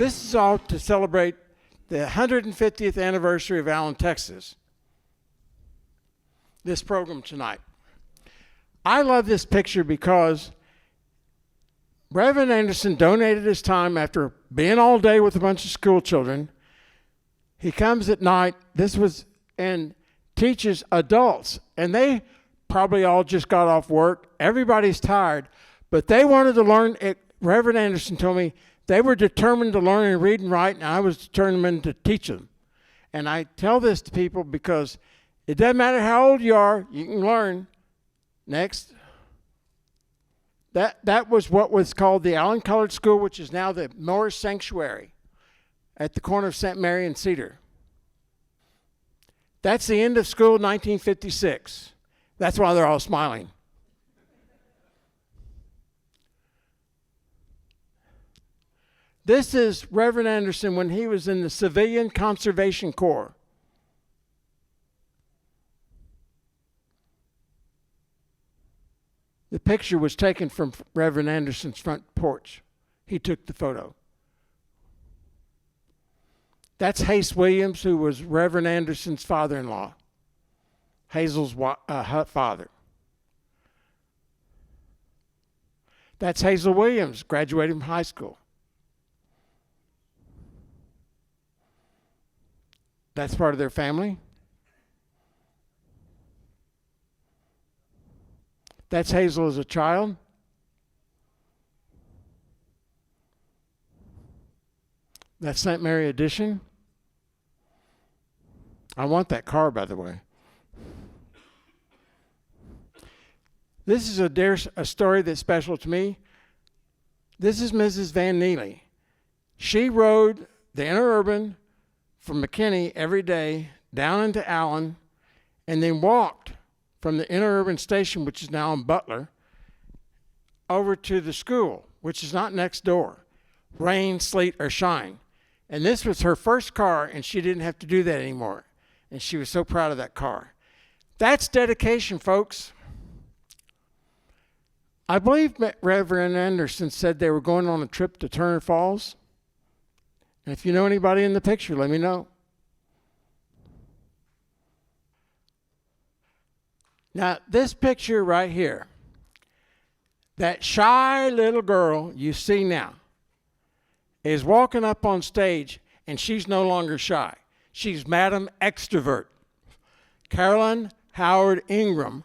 This is all to celebrate the 150th anniversary of Allen, Texas. This program tonight. I love this picture because Reverend Anderson donated his time after being all day with a bunch of school children. He comes at night, and teaches adults, and they probably all just got off work. Everybody's tired, but they wanted to learn. Reverend Anderson told me they were determined to learn and read and write, and I was determined to teach them. And I tell this to people because it doesn't matter how old you are, you can learn. Next. That was what was called the Allen Colored School, which is now the Morris Sanctuary at the corner of St. Mary and Cedar. That's the end of school, 1956. That's why they're all smiling. This is Reverend Anderson when he was in the Civilian Conservation Corps. The picture was taken from Reverend Anderson's front porch. He took the photo. That's Hayes Williams, who was Reverend Anderson's father-in-law, Hazel's father. That's Hazel Williams, graduated from high school. That's part of their family. That's Hazel as a child. That's St. Mary Edition. I want that car, by the way. This is a story that's special to me. This is Mrs. Van Neely. She rode the interurban from McKinney every day down into Allen and then walked from the interurban station, which is now in Butler, over to the school, which is not next door, rain, sleet, or shine. And this was her first car, and she didn't have to do that anymore. And she was so proud of that car. That's dedication, folks. I believe Reverend Anderson said they were going on a trip to Turner Falls. And if you know anybody in the picture, let me know. Now, this picture right here, that shy little girl you see now is walking up on stage, and she's no longer shy. She's Madam Extrovert. Carolyn Howard Ingram.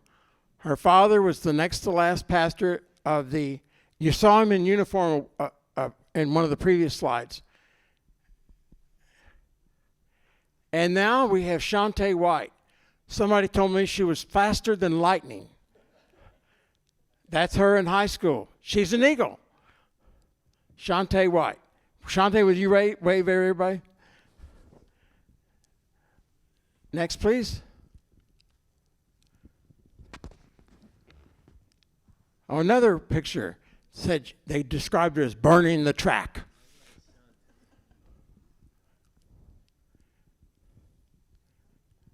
Her father was the next to last pastor of the, you saw him in uniform in one of the previous slides. And now we have Shantae White. Somebody told me she was faster than lightning. That's her in high school. She's an eagle. Shantae White. Shantae, would you wave everybody? Next, please. Oh, another picture said they described her as burning the track.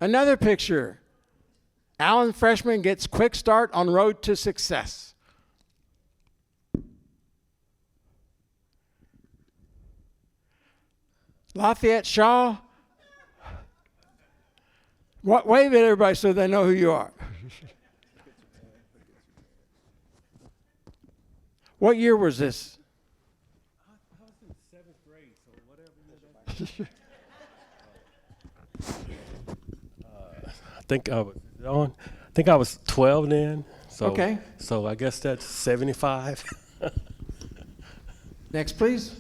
Another picture. Allen freshman gets quick start on road to success. Lafayette Shaw. Wave at everybody so they know who you are. What year was this? I was in 7th grade, so whatever year that I think I was 12 then. So, okay. So I guess that's 75. Next, please.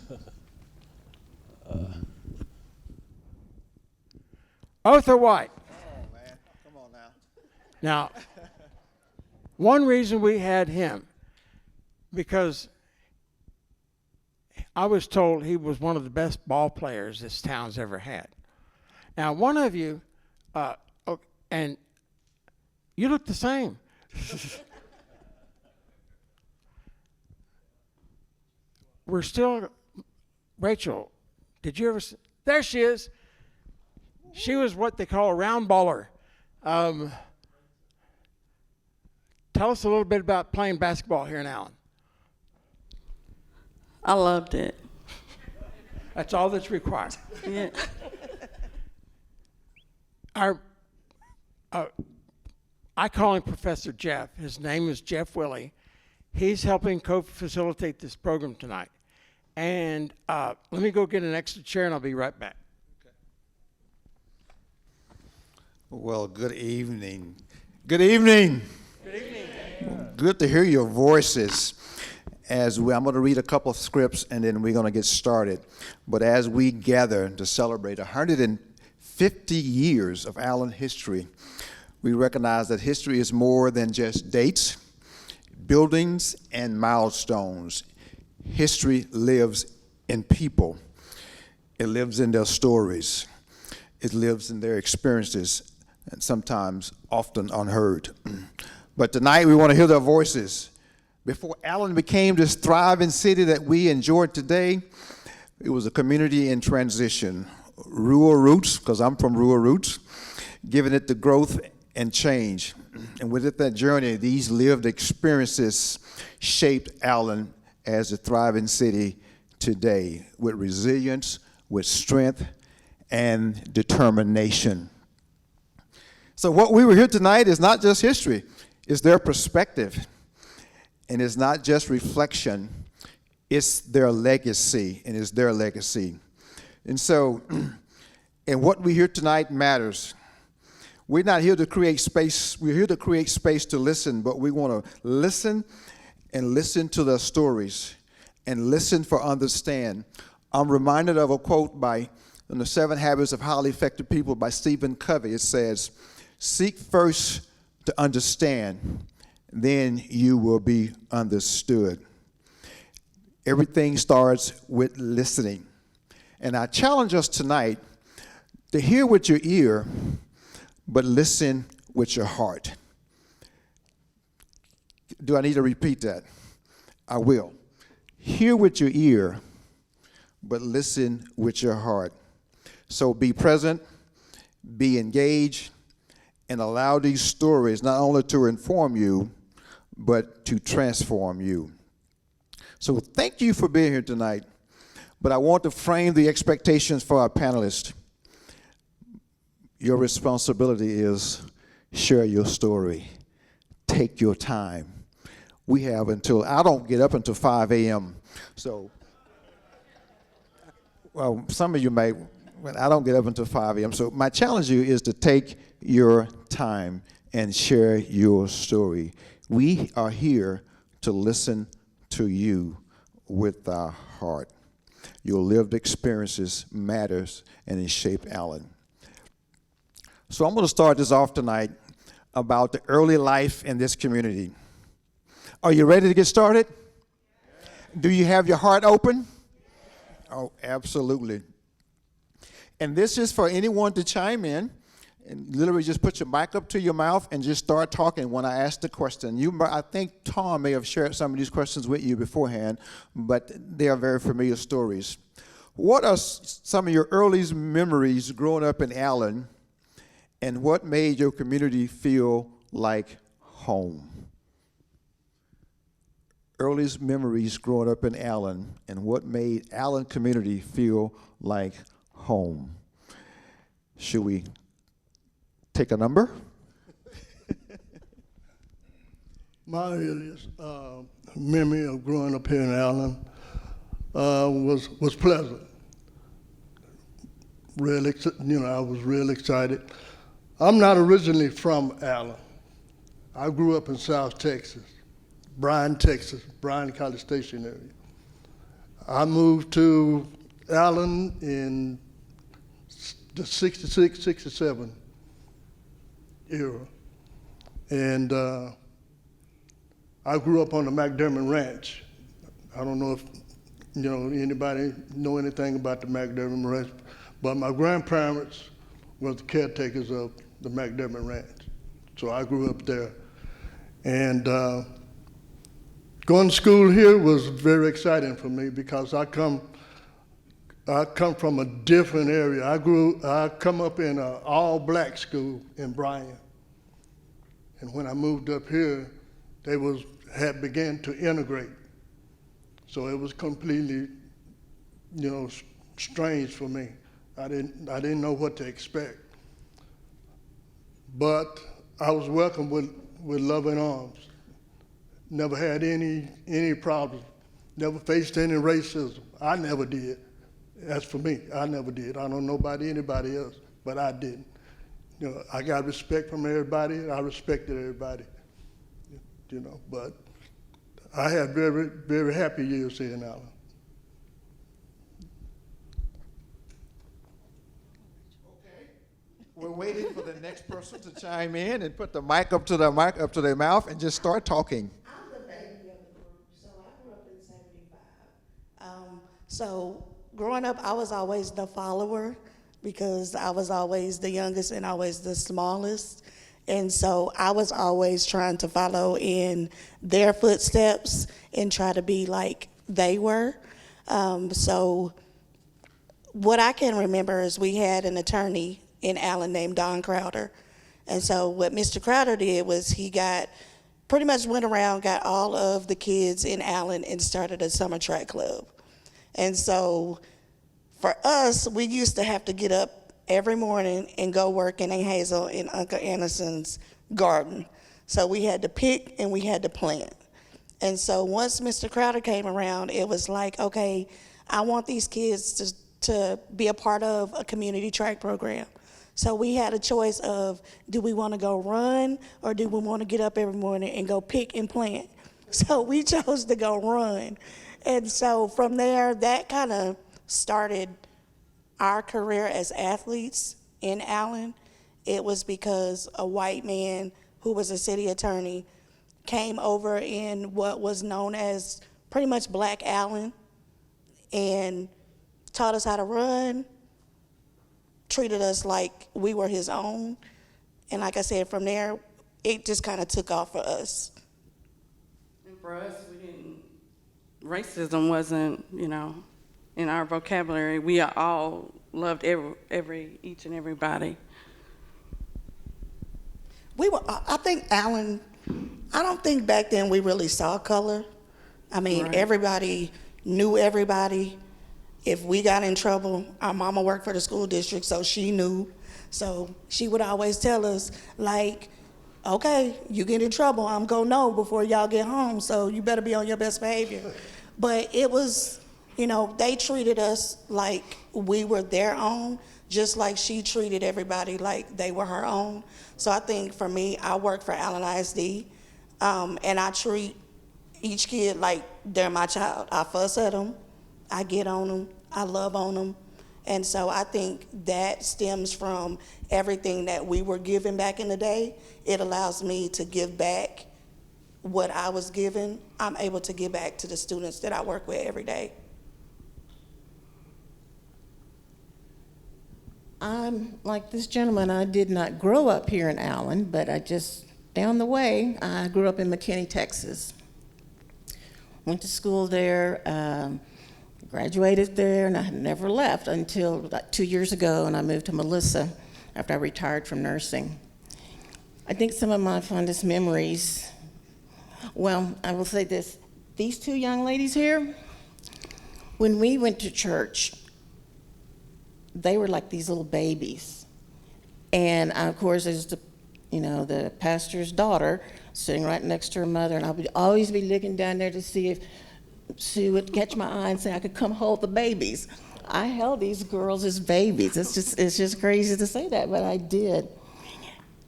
Arthur White. Oh, man. Come on now. Now, one reason we had him, because I was told he was one of the best ball players this town's ever had. Now, one of you, and you look the same. We're still, Rachel, did you ever, there she is. She was what they call a round baller. Tell us a little bit about playing basketball here in Allen. I loved it. That's all that's required. Yeah. Our, I call him Professor Jeff. His name is Jeff Willie. He's helping co-facilitate this program tonight. And let me go get an extra chair and I'll be right back. Well, good evening. Good evening. Good evening. Good to hear your voices. I'm going to read a couple of scripts and then we're going to get started. But as we gather to celebrate 150 years of Allen history, we recognize that history is more than just dates, buildings, and milestones. History lives in people. It lives in their stories. It lives in their experiences, and sometimes often unheard. But tonight we want to hear their voices. Before Allen became this thriving city that we enjoy today, it was a community in transition. Rural roots, because I'm from rural roots, giving it the growth and change. And with that journey, these lived experiences shaped Allen as a thriving city today, with resilience, with strength, and determination. So what we were here tonight is not just history, it's their perspective. And it's not just reflection, it's their legacy, and it's their legacy. And so, and what we hear tonight matters. We're not here to create space, we're here to create space to listen, but we want to listen and listen to their stories and listen for understand. I'm reminded of a quote in The 7 Habits of Highly Effective People by Stephen Covey. It says, "Seek first to understand, then you will be understood." Everything starts with listening. And I challenge us tonight to hear with your ear, but listen with your heart. Do I need to repeat that? I will. Hear with your ear, but listen with your heart. So be present, be engaged, and allow these stories not only to inform you, but to transform you. So thank you for being here tonight, but I want to frame the expectations for our panelists. Your responsibility is share your story. Take your time. We have I don't get up until 5 a.m. So, well, some of you may, I don't get up until 5 a.m. So my challenge to you is to take your time and share your story. We are here to listen to you with our heart. Your lived experiences matters and it shaped Allen. So I'm going to start this off tonight about the early life in this community. Are you ready to get started? Do you have your heart open? Oh, absolutely. And this is for anyone to chime in and literally just put your mic up to your mouth and just start talking when I ask the question. I think Tom may have shared some of these questions with you beforehand, but they are very familiar stories. What are some of your earliest memories growing up in Allen, and what made your community feel like home? Earliest memories growing up in Allen, and what made Allen community feel like home? Should we take a number? My earliest memory of growing up here in Allen was pleasant. I was real excited. I'm not originally from Allen. I grew up in South Texas, Bryan, Texas, Bryan College Station area. I moved to Allen in the 66, 67 era. And I grew up on the McDermott Ranch. I don't know if anybody know anything about the McDermott Ranch, but my grandparents were the caretakers of the McDermott Ranch. So I grew up there. And going to school here was very exciting for me because I come from a different area. I come up in an all-black school in Bryan. And when I moved up here, they had began to integrate. So it was completely, strange for me. I didn't know what to expect. But I was welcomed with loving arms. Never had any problems. Never faced any racism. I never did. That's for me. I never did. I don't know about anybody else, but I didn't. You know, I got respect from everybody, and I respected everybody. You know, but I had very, very happy years here in Allen. We're waiting for the next person to chime in and put the mic up to their mouth and just start talking. I'm the baby of the group, so I grew up in '75. So growing up, I was always the follower because I was always the youngest and always the smallest. And so I was always trying to follow in their footsteps and try to be like they were. So what I can remember is we had an attorney in Allen named Don Crowder. And so what Mr. Crowder did was he pretty much went around, got all of the kids in Allen and started a summer track club. And so for us, we used to have to get up every morning and go work in Aunt Hazel in Uncle Anderson's garden. So we had to pick and we had to plant. And so once Mr. Crowder came around, it was like, okay, I want these kids to be a part of a community track program. So we had a choice of, do we want to go run or do we want to get up every morning and go pick and plant? So we chose to go run. And so from there, that kind of started our career as athletes in Allen. It was because a white man who was a city attorney came over in what was known as pretty much Black Allen and taught us how to run, treated us like we were his own. And like I said, from there, it just kind of took off for us. And for us, racism wasn't, in our vocabulary. We all loved each and everybody. I think Allen, I don't think back then we really saw color. I mean, Right. Everybody knew everybody. If we got in trouble, our mama worked for the school district, so she knew. So she would always tell us, like, okay, you get in trouble, I'm gonna know before y'all get home, so you better be on your best behavior. But it was, they treated us like we were their own, just like she treated everybody like they were her own. So I think for me, I work for Allen ISD, and I treat each kid like they're my child. I fuss at them, I get on them, I love on them. And so I think that stems from everything that we were given back in the day. It allows me to give back what I was given. I'm able to give back to the students that I work with every day. I'm like this gentleman. I did not grow up here in Allen, but down the way, I grew up in McKinney, Texas. Went to school there, graduated there, and I had never left until like 2 years ago, and I moved to Melissa after I retired from nursing. I think some of my fondest memories, well, I will say this, these two young ladies here, when we went to church, they were like these little babies. And of course, there's the pastor's daughter sitting right next to her mother, and I would always be looking down there to see if she would catch my eye and say I could come hold the babies. I held these girls as babies. It's just crazy to say that, but I did.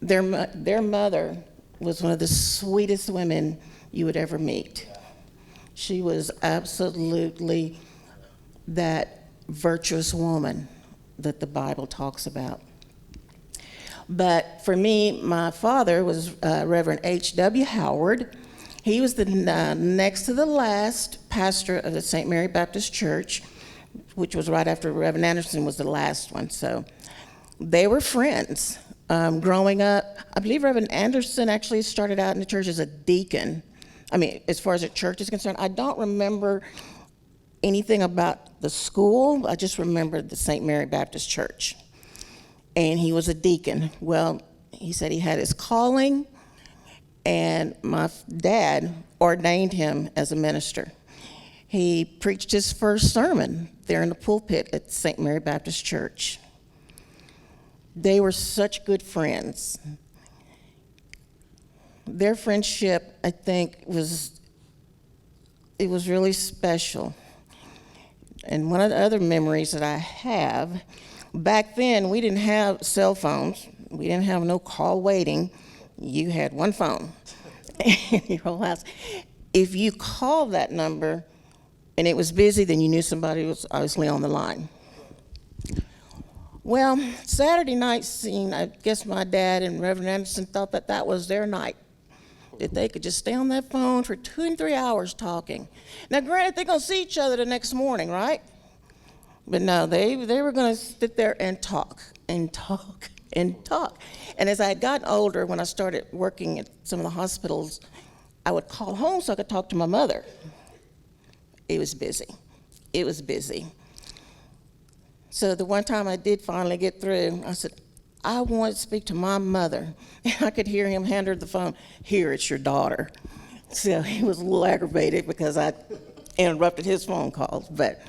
Their mother was one of the sweetest women you would ever meet. She was absolutely that virtuous woman that the Bible talks about. But for me, my father was Reverend H.W. Howard. He was the next to the last pastor of the St. Mary Baptist Church, which was right after Reverend Anderson was the last one. So they were friends. Growing up, I believe Reverend Anderson actually started out in the church as a deacon. I mean, as far as the church is concerned, I don't remember anything about the school. I just remember the St. Mary Baptist Church. And he was a deacon. Well, he said he had his calling, and my dad ordained him as a minister. He preached his first sermon there in the pulpit at St. Mary Baptist Church. They were such good friends. Their friendship, I think, was really special. And one of the other memories that I have, back then we didn't have cell phones. We didn't have no call waiting. You had one phone in your whole house. If you called that number and it was busy, then you knew somebody was obviously on the line. Well, Saturday night scene, I guess my dad and Reverend Anderson thought that that was their night, that they could just stay on that phone for 2 and 3 hours talking. Now, granted, they're going to see each other the next morning, right? But no, they were going to sit there and talk and talk and talk. And as I had gotten older, when I started working at some of the hospitals, I would call home so I could talk to my mother. It was busy. It was busy. So the one time I did finally get through, I said, I want to speak to my mother. And I could hear him hand her the phone. Here, it's your daughter. So he was a little aggravated because I interrupted his phone calls. But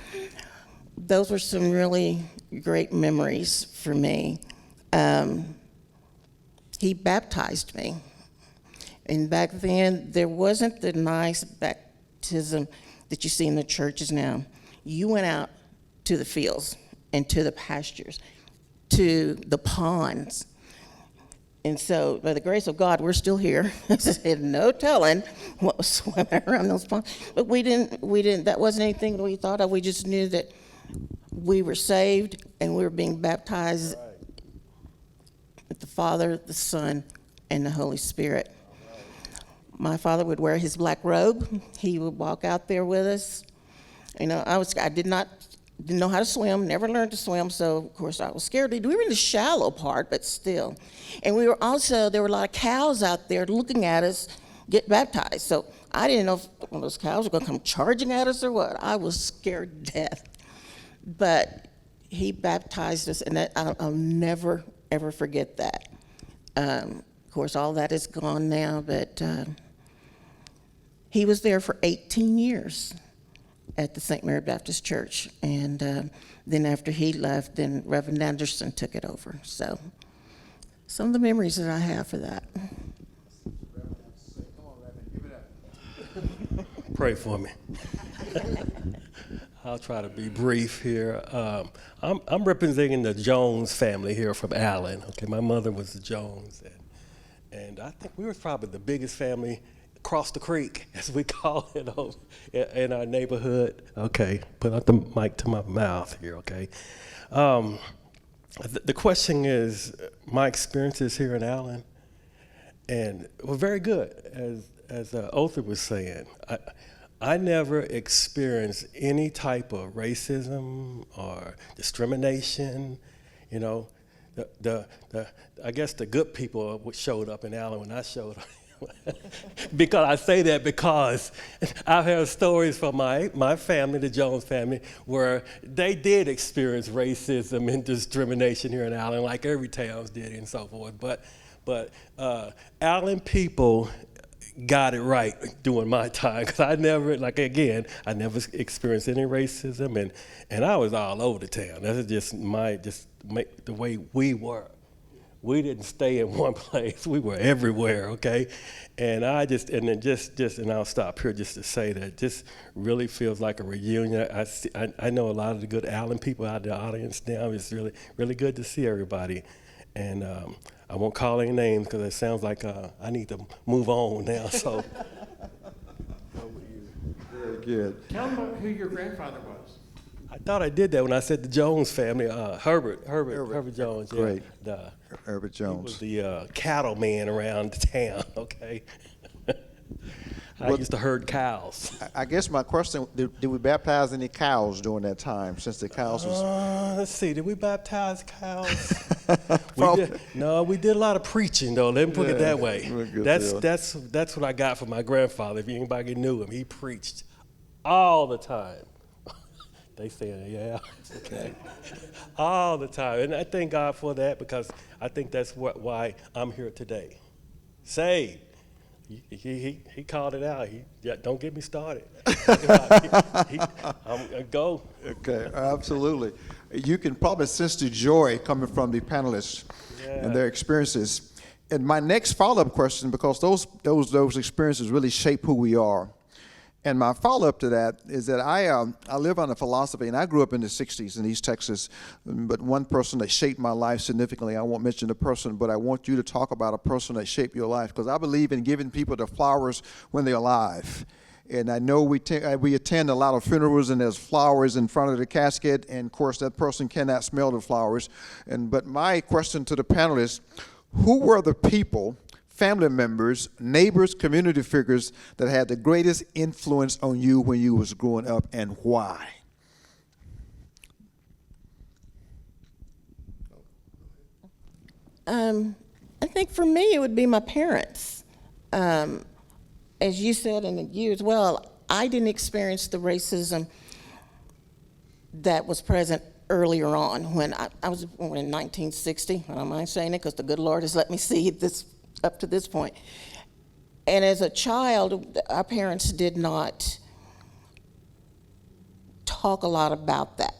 those were some really great memories for me. He baptized me. And back then, there wasn't the nice baptism that you see in the churches now. You went out to the fields and to the pastures, to the ponds. And so, by the grace of God, we're still here. There's no telling what was swimming around those ponds. But we didn't, that wasn't anything that we thought of. We just knew that we were saved and we were being baptized with the Father, the Son, and the Holy Spirit. My father would wear his black robe. He would walk out there with us. You know, I didn't know how to swim, never learned to swim, so of course I was scared. We were in the shallow part, but still. And we were also, there were a lot of cows out there looking at us get baptized. So I didn't know if one of those cows were gonna come charging at us or what. I was scared to death. But he baptized us, and I'll never, ever forget that. Of course, all that is gone now, but he was there for 18 years at the St. Mary Baptist Church. And then after he left, then Reverend Anderson took it over. So some of the memories that I have for that. Pray for me. I'll try to be brief here. I'm representing the Jones family here from Allen. Okay, my mother was the Jones, and I think we were probably the biggest family across the creek, as we call it, in our neighborhood. Okay, put out the mic to my mouth here. Okay, the question is my experiences here in Allen, and were very good, as Other was saying. I never experienced any type of racism or discrimination. You know, I guess the good people showed up in Allen when I showed up. Because I say that because I've heard stories from my family, the Jones family, where they did experience racism and discrimination here in Allen, like every town did and so forth. But Allen people got it right during my time, because I never experienced any racism, and I was all over the town. That's just the way we were. We didn't stay in one place. We were everywhere, okay? And and I'll stop here just to say that it just really feels like a reunion. I know a lot of the good Allen people out in the audience now. It's really, really good to see everybody. And I won't call any names because it sounds like I need to move on now, so. Very good. Tell them who your grandfather was. I thought I did that when I said the Jones family. Herbert Jones. Yeah. Great. He Herbert was Jones. the cattleman around the town, okay? I used to herd cows. I guess my question, did we baptize any cows during that time, since the cows was... Let's see, did we baptize cows? We did a lot of preaching, though. Let me put it that way. That's what I got from my grandfather. If anybody knew him, he preached all the time. They saying, yeah, okay, all the time. And I thank God for that, because I think that's why I'm here today. Saved, He called it out. Don't get me started. I'm go. Okay, absolutely. You can probably sense the joy coming from the panelists and their experiences. And my next follow-up question, because those experiences really shape who we are. And my follow-up to that is that I live on a philosophy, and I grew up in the 60s in East Texas, but one person that shaped my life significantly, I won't mention the person, but I want you to talk about a person that shaped your life, because I believe in giving people the flowers when they're alive. And I know we attend a lot of funerals, and there's flowers in front of the casket, and of course that person cannot smell the flowers. But my question to the panelists, who were the people, family members, neighbors, community figures that had the greatest influence on you when you was growing up, and why? I think for me, it would be my parents. As you said, and you as well, I didn't experience the racism that was present earlier on when I was born in 1960. I don't mind saying it because the good Lord has let me see this up to this point. And as a child, our parents did not talk a lot about that,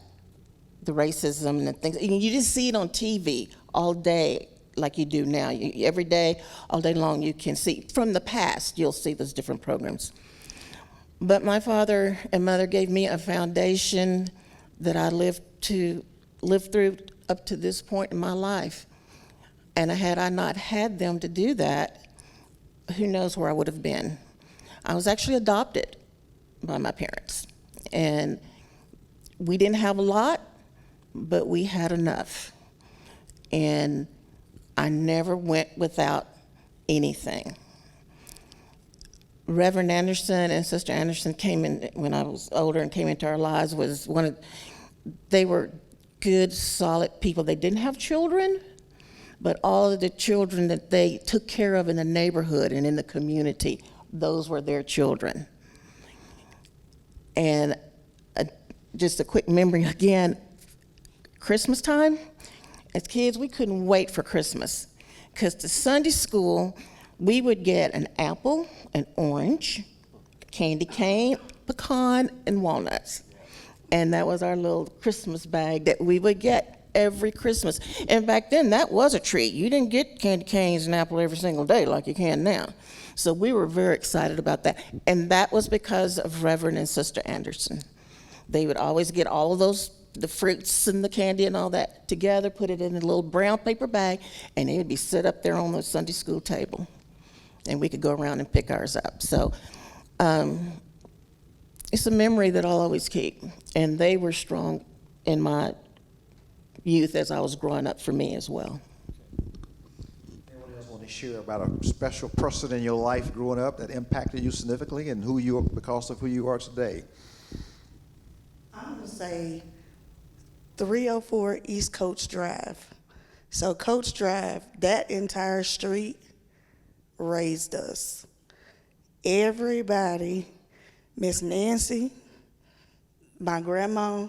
the racism and things. You just see it on TV all day like you do now. Every day, all day long, you can see. From the past, you'll see those different programs. But my father and mother gave me a foundation that I lived through up to this point in my life. And had I not had them to do that, who knows where I would have been. I was actually adopted by my parents. And we didn't have a lot, but we had enough. And I never went without anything. Reverend Anderson and Sister Anderson came in when I was older and came into our lives. They were good, solid people. They didn't have children, but all of the children that they took care of in the neighborhood and in the community, those were their children. And just a quick memory again, Christmas time, as kids, we couldn't wait for Christmas because to Sunday school, we would get an apple, an orange, candy cane, pecan, and walnuts. And that was our little Christmas bag that we would get every Christmas. And back then, that was a treat. You didn't get candy canes and apple every single day like you can now. So we were very excited about that. And that was because of Reverend and Sister Anderson. They would always get all of those, the fruits and the candy and all that together, put it in a little brown paper bag, and it would be set up there on the Sunday school table. And we could go around and pick ours up. So it's a memory that I'll always keep. And they were strong in my youth as I was growing up for me as well. Anyone else want to share about a special person in your life growing up that impacted you significantly and who you are because of who you are today? I'm going to say 304 East Coach Drive. So Coach Drive, that entire street raised us. Everybody, Miss Nancy, my grandma,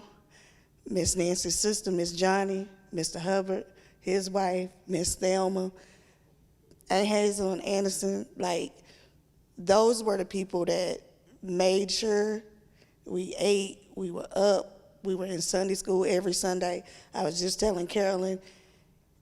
Miss Nancy's sister, Miss Johnny, Mr. Hubbard, his wife, Miss Thelma, and Hazel and Anderson, like, those were the people that made sure we ate, we were up, we were in Sunday school every Sunday. I was just telling Carolyn,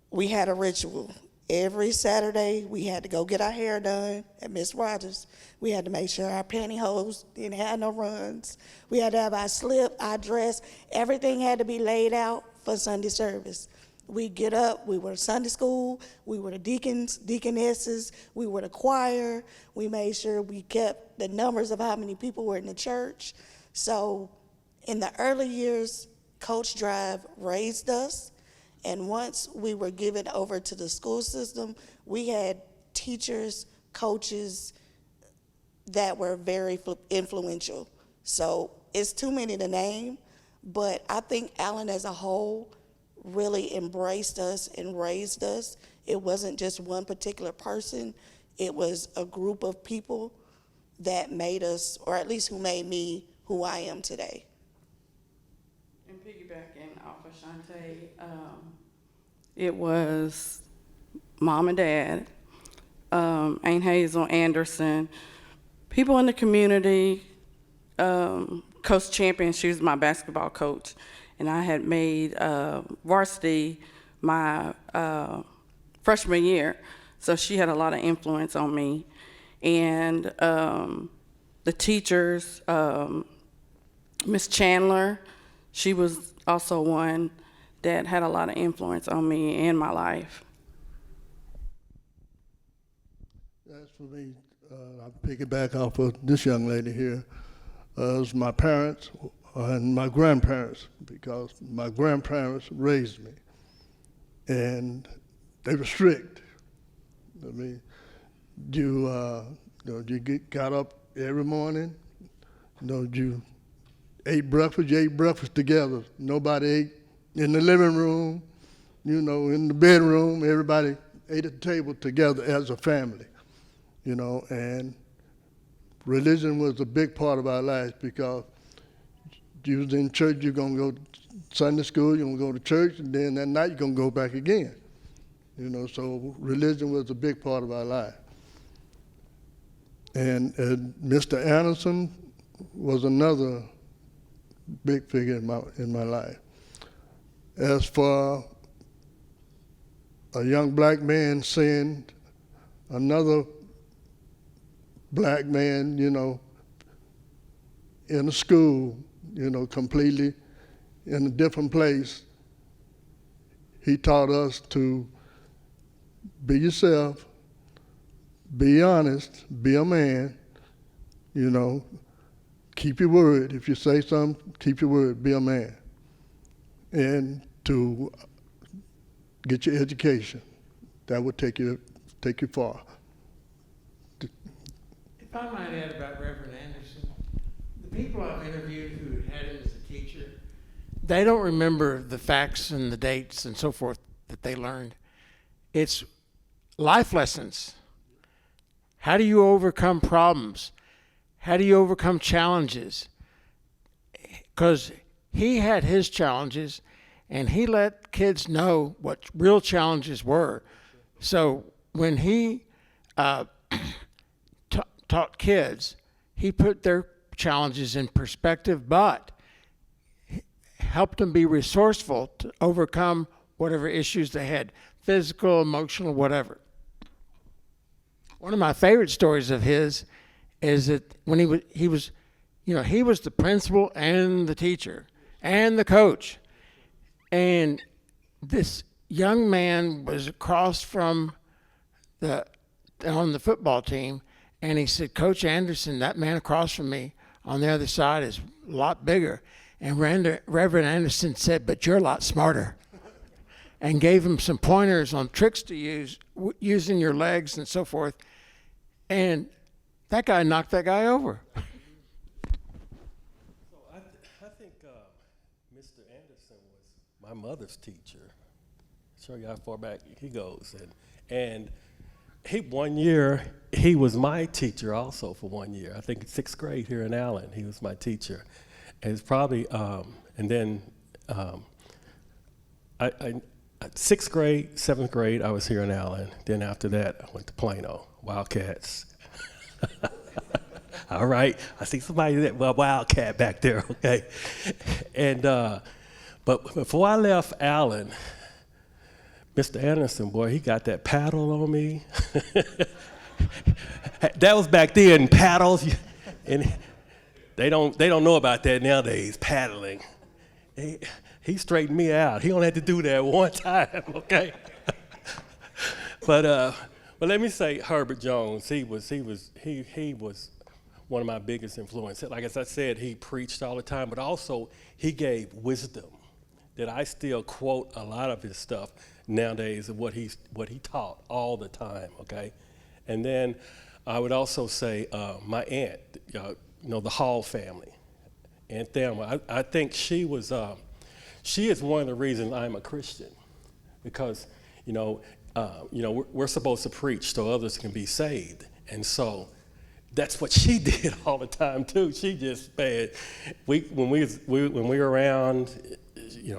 we had a ritual. Every Saturday, we had to go get our hair done at Miss Rogers. We had to make sure our pantyhose didn't have no runs. We had to have our slip, our dress. Everything had to be laid out for Sunday service. We get up, we were Sunday school, we were the deacons, deaconesses, we were the choir. We made sure we kept the numbers of how many people were in the church. So in the early years, Coach Drive raised us. And once we were given over to the school system, we had teachers, coaches that were very influential. So it's too many to name, but I think Allen as a whole really embraced us and raised us. It wasn't just one particular person. It was a group of people that made us, or at least who made me who I am today. And piggybacking off of Shantae, it was mom and dad, Aunt Hazel Anderson, people in the community, Coach Champion, she was my basketball coach, and I had made varsity my freshman year, so she had a lot of influence on me. And the teachers, Miss Chandler, she was also one that had a lot of influence on me and my life. As for me, I'll piggyback off of this young lady here. It was my parents and my grandparents, because my grandparents raised me, and they were strict. I mean, you got up every morning. You ate breakfast together. Nobody ate in the living room. In the bedroom, everybody ate at the table together as a family. And religion was a big part of our lives, because you was in church, you're going to go to Sunday school, you're going to go to church, and then that night you're going to go back again. So religion was a big part of our life. And Mr. Anderson was another big figure in my life. As for a young black man seeing another black man, in a school, completely in a different place, he taught us to be yourself, be honest, be a man, keep your word. If you say something, keep your word, be a man. And to get your education. That would take you far. If I might add about Reverend Anderson, the people I've interviewed who had him as a teacher, they don't remember the facts and the dates and so forth that they learned. It's life lessons. How do you overcome problems? How do you overcome challenges? Because he had his challenges, and he let kids know what real challenges were. So when he taught kids, he put their challenges in perspective, but helped them be resourceful to overcome whatever issues they had, physical, emotional, whatever. One of my favorite stories of his is that when he was the principal and the teacher and the coach, and this young man was across from on the football team, and he said, "Coach Anderson, that man across from me on the other side is a lot bigger." And Reverend Anderson said, "But you're a lot smarter," and gave him some pointers on tricks to use, using your legs and so forth. And that guy knocked that guy over. So I think Mr. Anderson was my mother's teacher. Show you how far back he goes. And he 1 year, he was my teacher also for 1 year. I think in 6th grade here in Allen, he was my teacher. And it's probably, and then 6th grade, 7th grade, I was here in Allen. Then after that, I went to Plano, Wildcats. All right, I see somebody that Wildcat back there, okay? And, but before I left Allen, Mr. Anderson, boy, he got that paddle on me. That was back then, paddles, and they don't know about that nowadays, paddling. He straightened me out. He only had to do that one time, okay? But let me say, Herbert Jones, he was one of my biggest influences. Like as I said, he preached all the time, but also he gave wisdom that I still quote a lot of his stuff nowadays of what he taught all the time, okay? And then I would also say my aunt, the Hall family, Aunt Thelma. I think she is one of the reasons I'm a Christian, because we're supposed to preach so others can be saved, and so that's what she did all the time too. She just when we were around,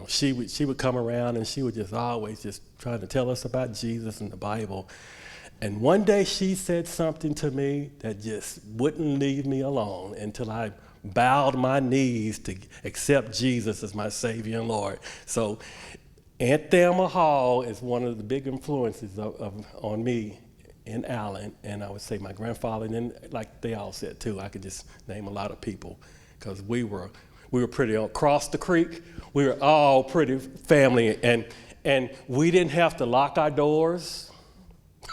she would come around and she would just always just trying to tell us about Jesus and the Bible. And one day she said something to me that just wouldn't leave me alone until I bowed my knees to accept Jesus as my Savior and Lord. So Aunt Thelma Hall is one of the big influences on me in Allen, and I would say my grandfather, and then like they all said too, I could just name a lot of people, because we were pretty across the creek. We were all pretty family, and we didn't have to lock our doors.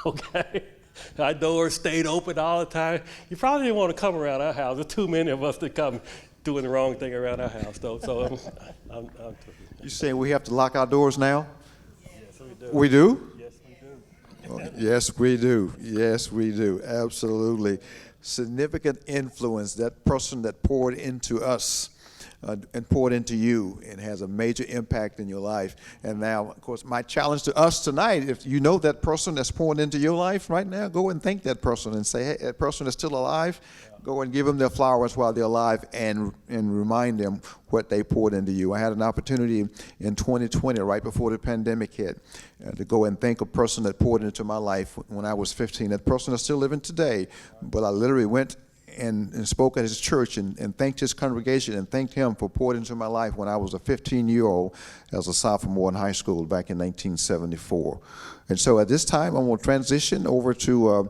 Okay, our doors stayed open all the time. You probably didn't want to come around our house. There's too many of us to come doing the wrong thing around our house, though. So You saying we have to lock our doors now? yes, we do. We do? Yes, we do. Oh, yes, we do. Yes, we do. Absolutely. Significant influence, that person that poured into us and poured into you and has a major impact in your life. And now, of course, my challenge to us tonight, if you know that person that's poured into your life right now, go and thank that person and say, hey, that person is still alive. Go and give them their flowers while they're alive and remind them what they poured into you. I had an opportunity in 2020, right before the pandemic hit, to go and thank a person that poured into my life when I was 15. That person is still living today, but I literally went and spoke at his church and thanked his congregation and thanked him for pouring into my life when I was a 15-year-old as a sophomore in high school back in 1974. And so at this time, I'm going to transition over to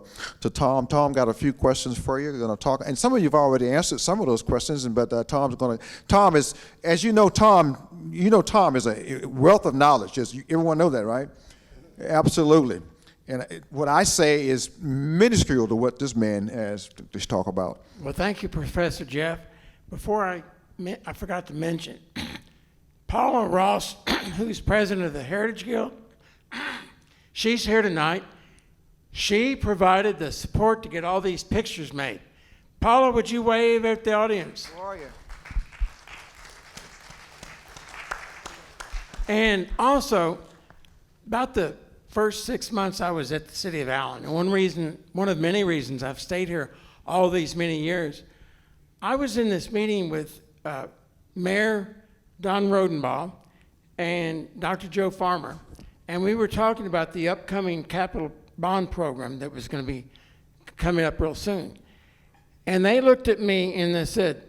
Tom. Tom got a few questions for you. We're going to talk, and some of you have already answered some of those questions, but Tom is, as you know, Tom is a wealth of knowledge. Just everyone know that, right? Absolutely. And what I say is minuscule to what this man has to talk about. Well, thank you, Professor Jeff. Before I forgot to mention, Paula Ross, who's president of the Heritage Guild, she's here tonight. She provided the support to get all these pictures made. Paula, would you wave at the audience? How are you? And also, about the first 6 months I was at the city of Allen, and one of many reasons I've stayed here all these many years, I was in this meeting with Mayor Don Rodenbaugh and Dr. Joe Farmer, and we were talking about the upcoming capital bond program that was going to be coming up real soon. And they looked at me and they said,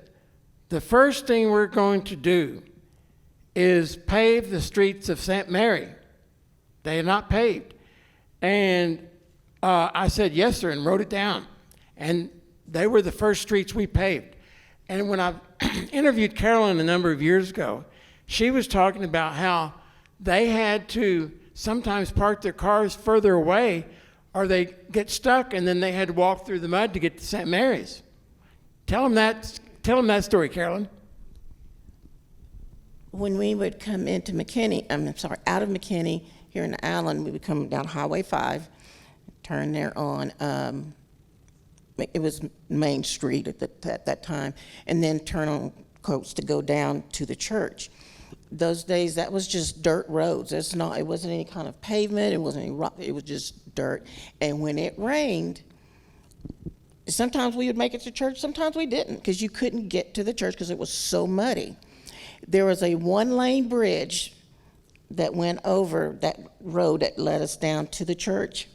the first thing we're going to do is pave the streets of St. Mary. They are not paved. And I said, yes, sir, and wrote it down. And they were the first streets we paved. And when I interviewed Carolyn a number of years ago, she was talking about how they had to sometimes park their cars further away or they get stuck and then they had to walk through the mud to get to St. Mary's. Tell them that story, Carolyn. When we would come into out of McKinney, here in Allen, we would come down Highway 5, turn there on, it was Main Street at that time, and then turn on Coates to go down to the church. Those days, that was just dirt roads. It wasn't any kind of pavement, it wasn't any rock, it was just dirt. And when it rained, sometimes we would make it to church, sometimes we didn't, because you couldn't get to the church because it was so muddy. There was a one-lane bridge that went over that road that led us down to the church.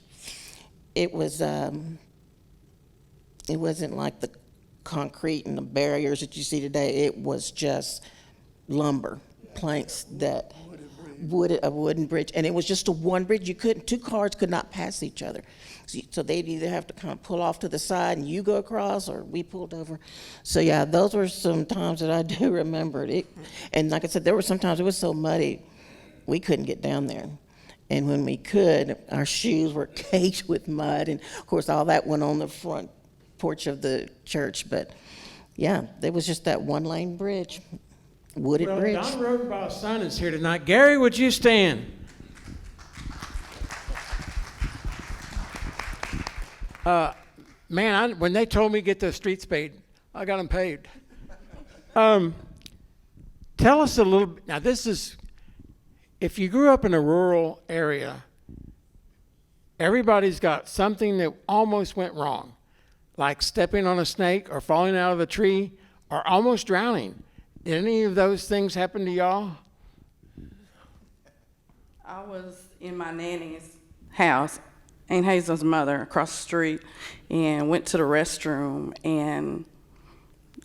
It was, it wasn't like the concrete and the barriers that you see today. It was just lumber, planks that, a wooden bridge. And it was just a one bridge. Two cars could not pass each other. So they'd either have to kind of pull off to the side and you go across, or we pulled over. So yeah, those were some times that I do remember it. And like I said, there were some times it was so muddy, we couldn't get down there. And when we could, our shoes were caked with mud. And of course, all that went on the front porch of the church. But yeah, there was just that one-lane bridge, wooded bridge. Don Rodenbaugh's son is here tonight. Gary, would you stand? Man, when they told me to get those streets paved, I got them paved. Tell us a little bit. Now, this is, if you grew up in a rural area, everybody's got something that almost went wrong, like stepping on a snake or falling out of a tree or almost drowning. Did any of those things happen to y'all? I was in my nanny's house, Aunt Hazel's mother across the street and went to the restroom and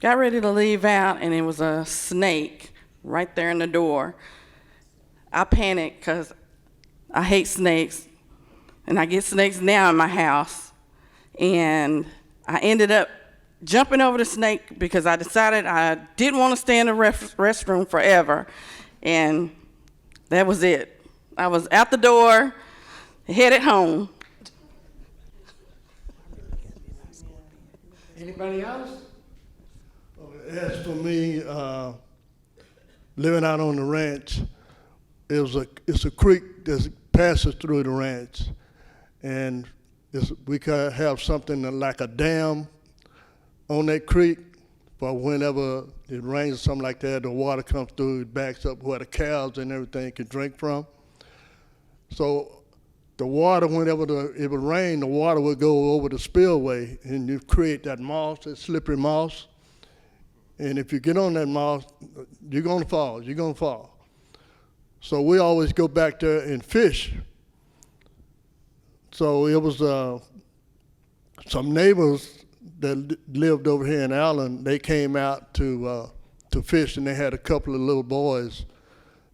got ready to leave out, and it was a snake right there in the door. I panicked because I hate snakes, and I get snakes now in my house. And I ended up jumping over the snake because I decided I didn't want to stay in the restroom forever. And that was it. I was out the door, headed home. Anybody else? As for me, living out on the ranch, it's a creek that passes through the ranch, and we could have something like a dam on that creek for whenever it rains or something like that, the water comes through, it backs up where the cows and everything can drink from. So the water, whenever it would rain, the water would go over the spillway, and you create that moss, that slippery moss. And if you get on that moss, you're gonna fall. So we always go back there and fish. So it was some neighbors that lived over here in Allen, they came out to fish, and they had a couple of little boys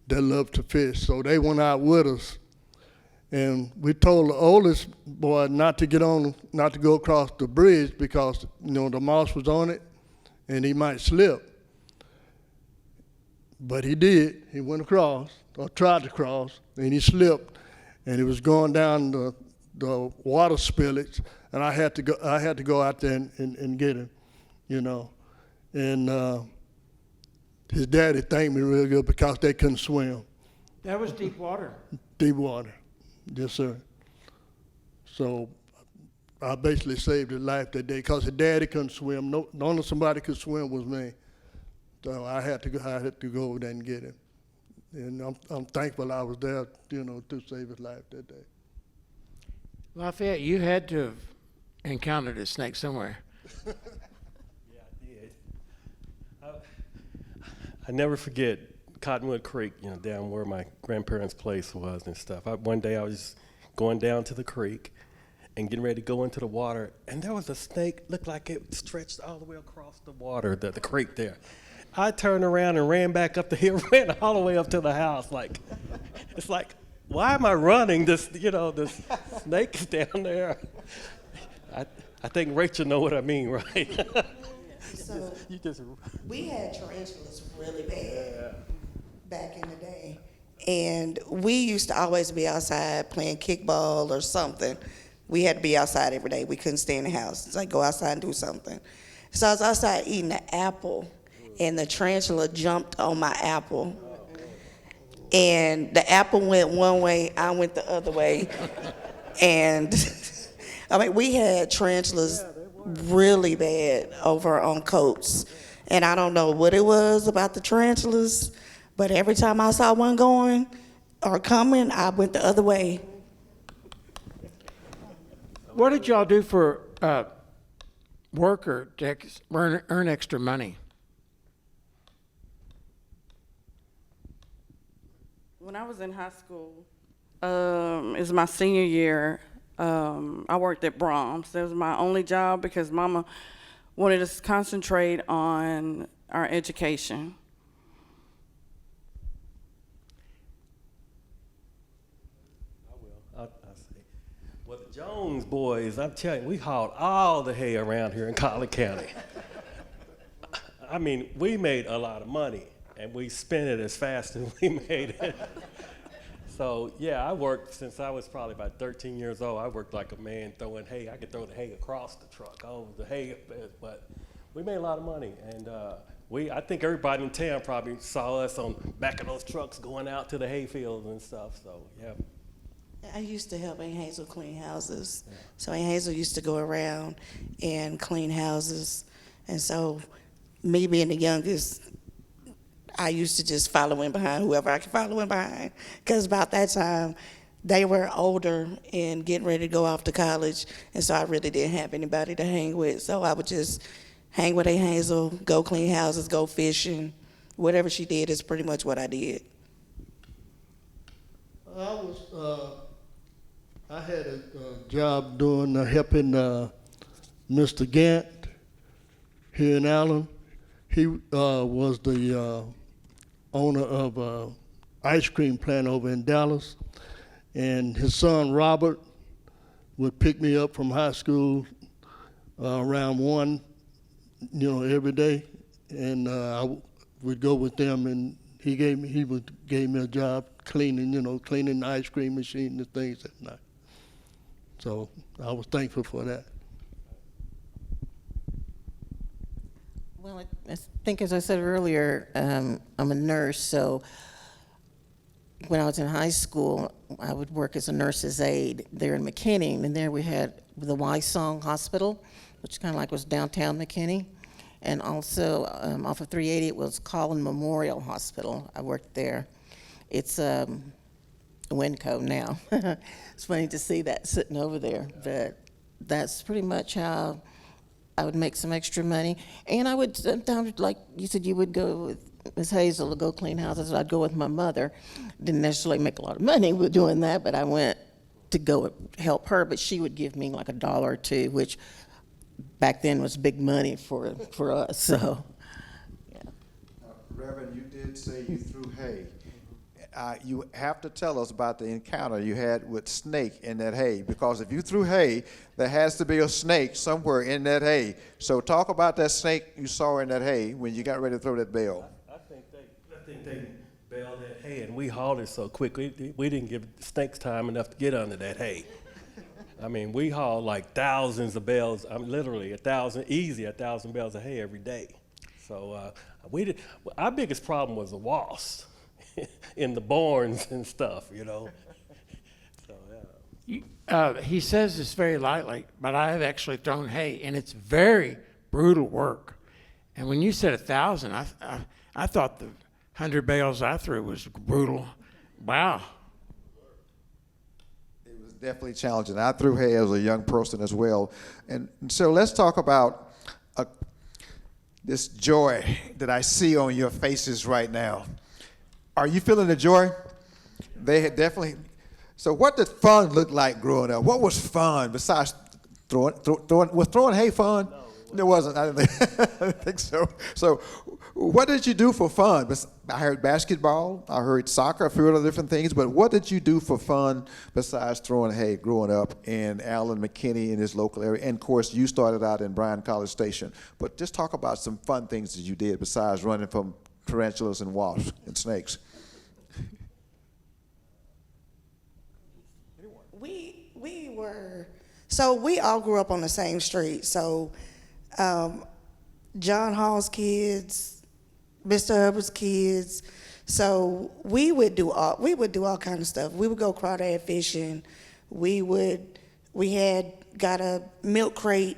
that loved to fish. So they went out with us. And we told the oldest boy not to go across the bridge because, the moss was on it and he might slip. But he did. He went across, or tried to cross, and he slipped, and he was going down the water spillage, and I had to go out there and get him, And his daddy thanked me real good because they couldn't swim. That was deep water. Deep water. Yes, sir. So I basically saved his life that day because his daddy couldn't swim. No, only somebody could swim was me. So I had to go over there and get him. And I'm thankful I was there, to save his life that day. Lafayette, you had to have encountered a snake somewhere. Yeah, I did. I never forget Cottonwood Creek, down where my grandparents' place was and stuff. One day I was going down to the creek and getting ready to go into the water, and there was a snake, looked like it stretched all the way across the water, the creek there. I turned around and ran back up the hill, ran all the way up to the house. It's like, why am I running? This snake is down there. I think Rachel know what I mean, right? So we had tarantulas really bad back in the day. And we used to always be outside playing kickball or something. We had to be outside every day. We couldn't stay in the house. It's like go outside and do something. So I was outside eating an apple, and the tarantula jumped on my apple. And the apple went one way, I went the other way. And we had tarantulas really bad over on Coates. And I don't know what it was about the tarantulas, but every time I saw one going or coming, I went the other way. What did y'all do for work or to earn extra money? When I was in high school, it was my senior year, I worked at Brahms. That was my only job because Mama wanted us to concentrate on our education. I'll say. Well, the Jones boys, I'm telling you, we hauled all the hay around here in Collin County. I mean, we made a lot of money, and we spent it as fast as we made it. So, yeah, I worked since I was probably about 13 years old. I worked like a man throwing hay. I could throw the hay across the truck, the hay, but we made a lot of money. And I think everybody in town probably saw us on back of those trucks going out to the hay fields and stuff, so, yeah. I used to help Aunt Hazel clean houses. So Aunt Hazel used to go around and clean houses. And so me being the youngest, I used to just follow in behind whoever I could follow in behind. Because about that time, they were older and getting ready to go off to college. And so I really didn't have anybody to hang with. So I would just hang with Aunt Hazel, go clean houses, go fishing. Whatever she did is pretty much what I did. I was I had a job doing helping Mr. Gant here in Allen. He was the owner of an ice cream plant over in Dallas, and his son Robert would pick me up from high school around 1, every day, and I would go with them, and he gave me a job cleaning, cleaning the ice cream machine and things at night. So I was thankful for that. Well, I think, as I said earlier, I'm a nurse, so when I was in high school, I would work as a nurse's aide there in McKinney, and there we had the Wysong Hospital, which kind of like was downtown McKinney, and also off of 380, it was Collin Memorial Hospital. I worked there. It's Winco now. It's funny to see that sitting over there, but that's pretty much how I would make some extra money. And I would sometimes, like you said, you would go with Miss Hazel to go clean houses. I'd go with my mother. Didn't necessarily make a lot of money with doing that, but I went to go help her, but she would give me like $1 or $2, which back then was big money for us, so. Yeah. Reverend, you did say you threw hay. You have to tell us about the encounter you had with snake in that hay, because if you threw hay, there has to be a snake somewhere in that hay. So talk about that snake you saw in that hay when you got ready to throw that bale. I think they baled that hay, and we hauled it so quick. We didn't give snakes time enough to get under that hay. I mean, we hauled like thousands of bales. Literally 1,000 bales of hay every day. So our biggest problem was the wasps in the barns and stuff, So yeah. He says this very lightly, but I have actually thrown hay, and it's very brutal work. And when you said 1,000, I thought the 100 bales I threw was brutal. Wow. It was definitely challenging. I threw hay as a young person as well. And so let's talk about this joy that I see on your faces right now. Are you feeling the joy? They had definitely. So what did fun look like growing up? What was fun besides throwing hay fun? No, it wasn't. I didn't think so. So what did you do for fun? I heard basketball. I heard soccer, a few other different things. But what did you do for fun besides throwing hay growing up in Allen, McKinney, in this local area? And, of course, you started out in Bryan College Station. But just talk about some fun things that you did besides running from tarantulas and wasps and snakes. We all grew up on the same street. So John Hall's kids, Mr. Hubbard's kids. So we would do all kind of stuff. We would go crawdad fishing. We had got a milk crate,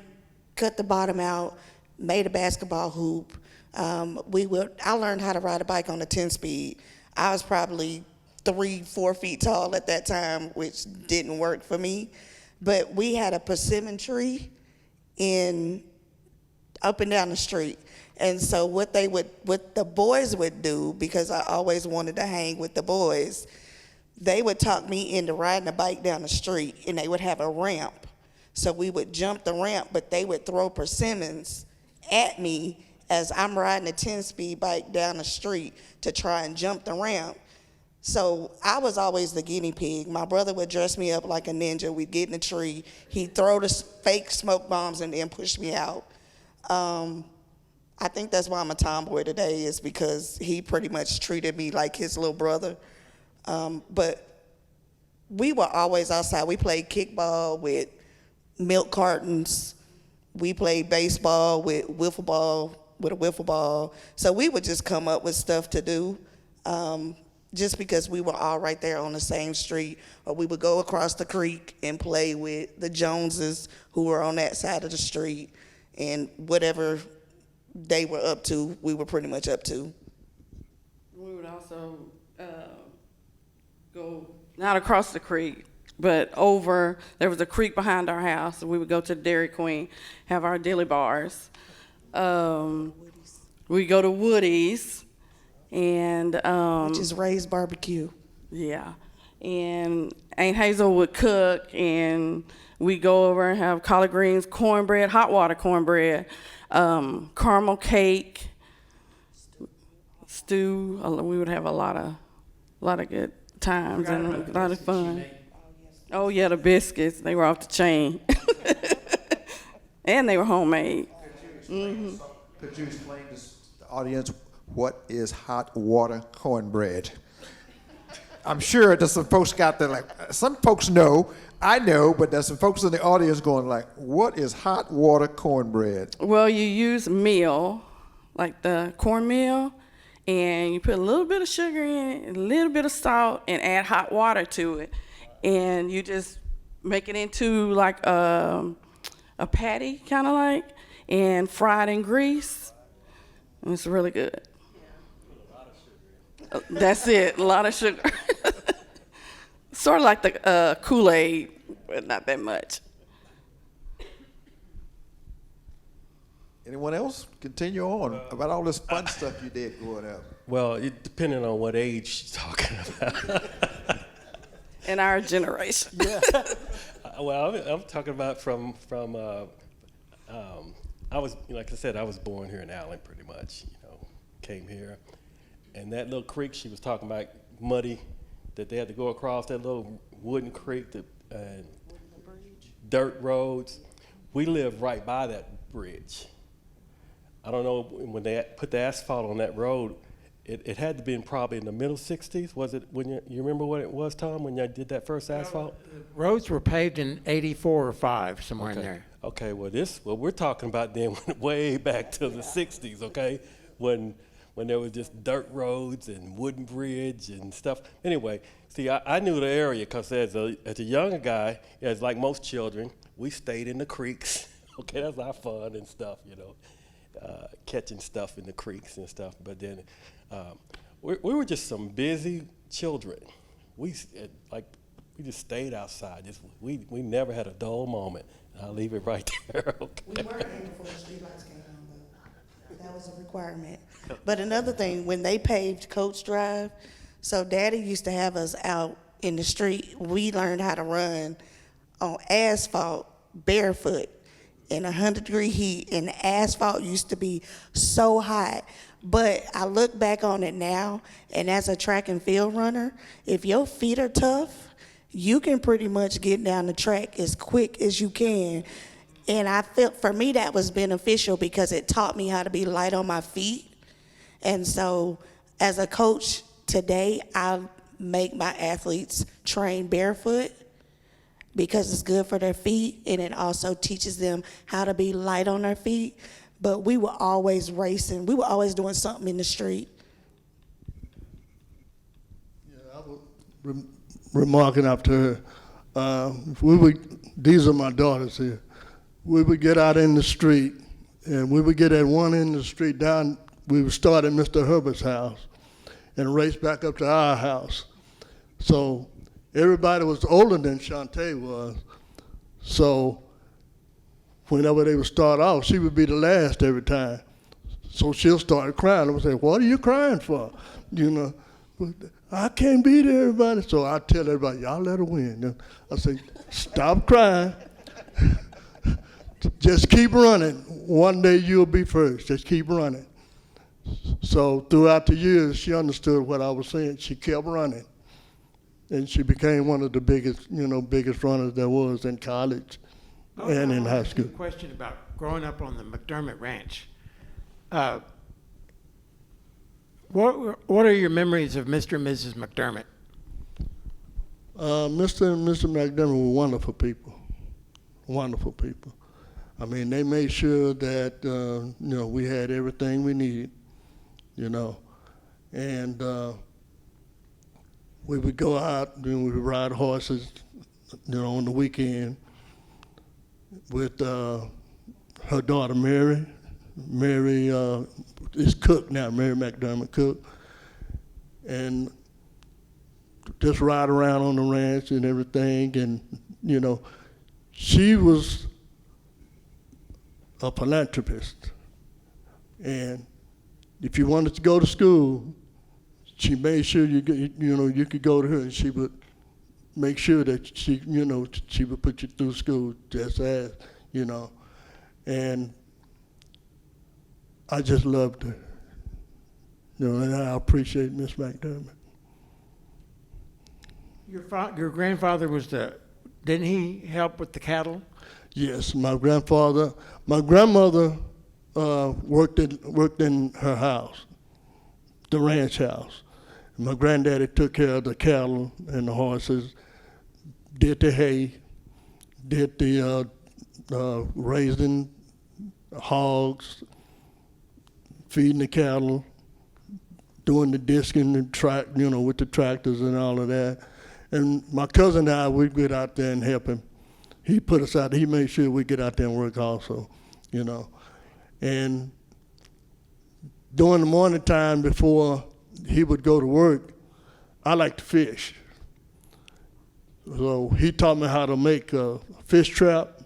cut the bottom out, made a basketball hoop. I learned how to ride a bike on a 10-speed. I was probably 3-4 feet tall at that time, which didn't work for me. But we had a persimmon tree up and down the street. And so what the boys would do, because I always wanted to hang with the boys, they would talk me into riding a bike down the street, and they would have a ramp. So we would jump the ramp, but they would throw persimmons at me as I'm riding a 10-speed bike down the street to try and jump the ramp. So I was always the guinea pig. My brother would dress me up like a ninja. We'd get in a tree. He'd throw the fake smoke bombs and then push me out. I think that's why I'm a tomboy today, is because he pretty much treated me like his little brother. But we were always outside. We played kickball with milk cartons. We played baseball with a wiffle ball. So we would just come up with stuff to do. Just because we were all right there on the same street, or we would go across the creek and play with the Joneses who were on that side of the street, and whatever they were up to, we were pretty much up to. We would also go not across the creek, but over. There was a creek behind our house, and we would go to Dairy Queen, have our dilly bars. We go to Woody's. And Which is Ray's Barbecue. Yeah, and Aunt Hazel would cook, and we go over and have collard greens, cornbread, hot water cornbread, caramel cake, stew. We would have a lot of good times and a lot of fun. Oh yeah, the biscuits, they were off the chain. And they were homemade. Could you explain to the audience what is hot water cornbread? I'm sure there's some folks out there like, some folks know, I know, but there's some folks in the audience going like, what is hot water cornbread? Well, you use meal, like the cornmeal, and you put a little bit of sugar in it, a little bit of salt, and add hot water to it. And you just make it into like a patty, kind of like, and fry it in grease. And it's really good. That's it, a lot of sugar. Sort of like the Kool-Aid, but not that much. Anyone else? Continue on about all this fun stuff you did growing up. Well, it depending on what age you're talking about. In our generation. Yeah. Well, I'm talking about from I was, like I said, I was born here in Allen pretty much, came here. And that little creek she was talking about, muddy, that they had to go across that little wooden creek, dirt roads. We lived right by that bridge. I don't know, when they put the asphalt on that road, it had to be probably in the middle 60s. Was it when you remember what it was, Tom, when you did that first asphalt? Roads were paved in 84 or 5, somewhere in there. Okay, well we're talking about then went way back to the 60s, okay? When there was just dirt roads and wooden bridge and stuff. Anyway, see, I knew the area because as a younger guy, as like most children, we stayed in the creeks. Okay, that's our fun and stuff, catching stuff in the creeks and stuff. But then we were just some busy children. We just stayed outside. We never had a dull moment. I'll leave it right there. Okay. We weren't in before the streetlights came on, though. That was a requirement. But another thing, when they paved Coach Drive, so Daddy used to have us out in the street. We learned how to run on asphalt barefoot in 100-degree heat, and the asphalt used to be so hot. But I look back on it now, and as a track and field runner, if your feet are tough, you can pretty much get down the track as quick as you can. And I felt, for me, that was beneficial because it taught me how to be light on my feet. And so as a coach today, I make my athletes train barefoot because it's good for their feet, and it also teaches them how to be light on their feet. But we were always racing. We were always doing something in the street. Yeah, I was remarking after her. These are my daughters here. We would get out in the street, and we would get at one end of the street down. We would start at Mr. Herbert's house and race back up to our house. So everybody was older than Shantae was. So whenever they would start off, she would be the last every time. So she'll start crying. I would say, "What are you crying for?" I can't beat everybody. So I tell everybody, "Y'all let her win." I say, "Stop crying. Just keep running. One day you'll be first. Just keep running." So throughout the years, she understood what I was saying. She kept running. And she became one of the biggest runners there was in college and in high school. A question about growing up on the McDermott Ranch. What are your memories of Mr. and Mrs. McDermott? Mr. and Mrs. McDermott were wonderful people. Wonderful people. I mean, they made sure that we had everything we needed, and we would go out and we would ride horses, on the weekend with her daughter Mary. Mary is cook now, Mary McDermott cook, and just ride around on the ranch and everything. And she was a philanthropist, and if you wanted to go to school, she made sure you could go to her, and she would make sure that she, she would put you through school just as, and I just loved her. And I appreciate Miss McDermott. Your grandfather didn't he help with the cattle? Yes, my grandmother worked in her house, the ranch house. My granddaddy took care of the cattle and the horses, did the hay, did the raising hogs, feeding the cattle, doing the disking and track, with the tractors and all of that. And my cousin and I, we'd get out there and help him. He put us out, he made sure we get out there and work also, And during the morning time before he would go to work, I like to fish. So he taught me how to make a fish trap.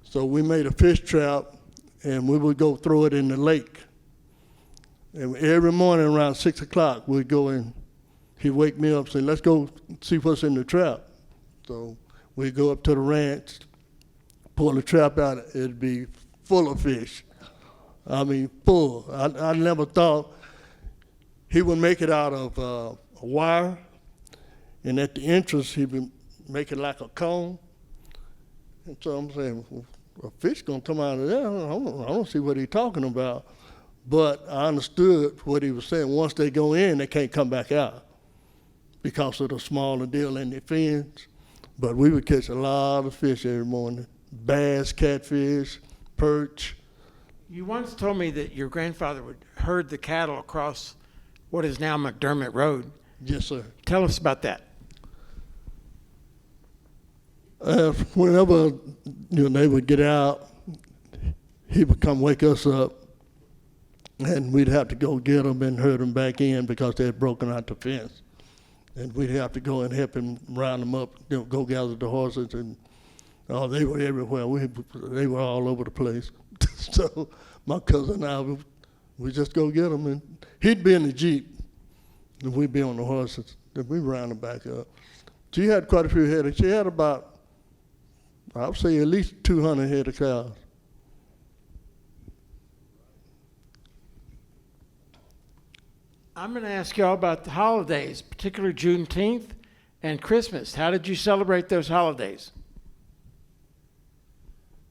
So we made a fish trap and we would go throw it in the lake. And every morning around 6 o'clock, we'd go in. He'd wake me up and say, let's go see what's in the trap. So we'd go up to the ranch, pull the trap out, it'd be full of fish. I mean, full. I never thought he would make it out of a wire, and at the entrance, he would make it like a cone. And so I'm saying, well, a fish gonna come out of there? I don't see what he's talking about. But I understood what he was saying. Once they go in, they can't come back out because of the smaller deal in their fins. But we would catch a lot of fish every morning. Bass, catfish, perch. You once told me that your grandfather would herd the cattle across what is now McDermott Road. Yes, sir. Tell us about that. Whenever they would get out, he would come wake us up, and we'd have to go get them and herd them back in because they had broken out the fence. And we'd have to go and help him round them up, go gather the horses, and they were everywhere. They were all over the place. So my cousin and I, we just go get them, and he'd be in the Jeep, and we'd be on the horses, and we round them back up. She had quite a few head. She had about, I would say, at least 200 head of cows. I'm going to ask y'all about the holidays, particularly Juneteenth and Christmas. How did you celebrate those holidays?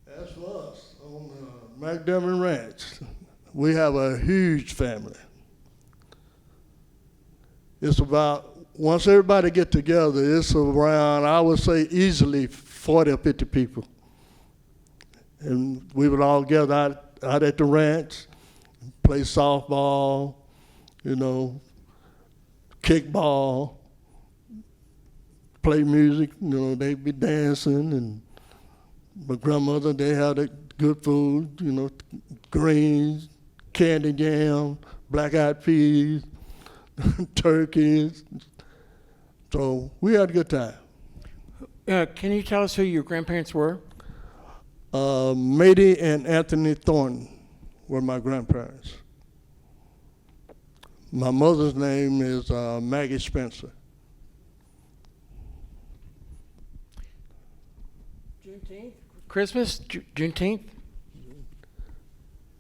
As for us, on McDermott Ranch, we have a huge family. It's about, once everybody get together, it's around, I would say, easily 40 or 50 people. And we would all gather out at the ranch, play softball, kickball, play music, they'd be dancing, and my grandmother, they had good food, greens, candy jam, black-eyed peas, turkeys. So we had a good time. Can you tell us who your grandparents were? Mady and Anthony Thornton were my grandparents. My mother's name is Maggie Spencer. Juneteenth? Christmas? Juneteenth?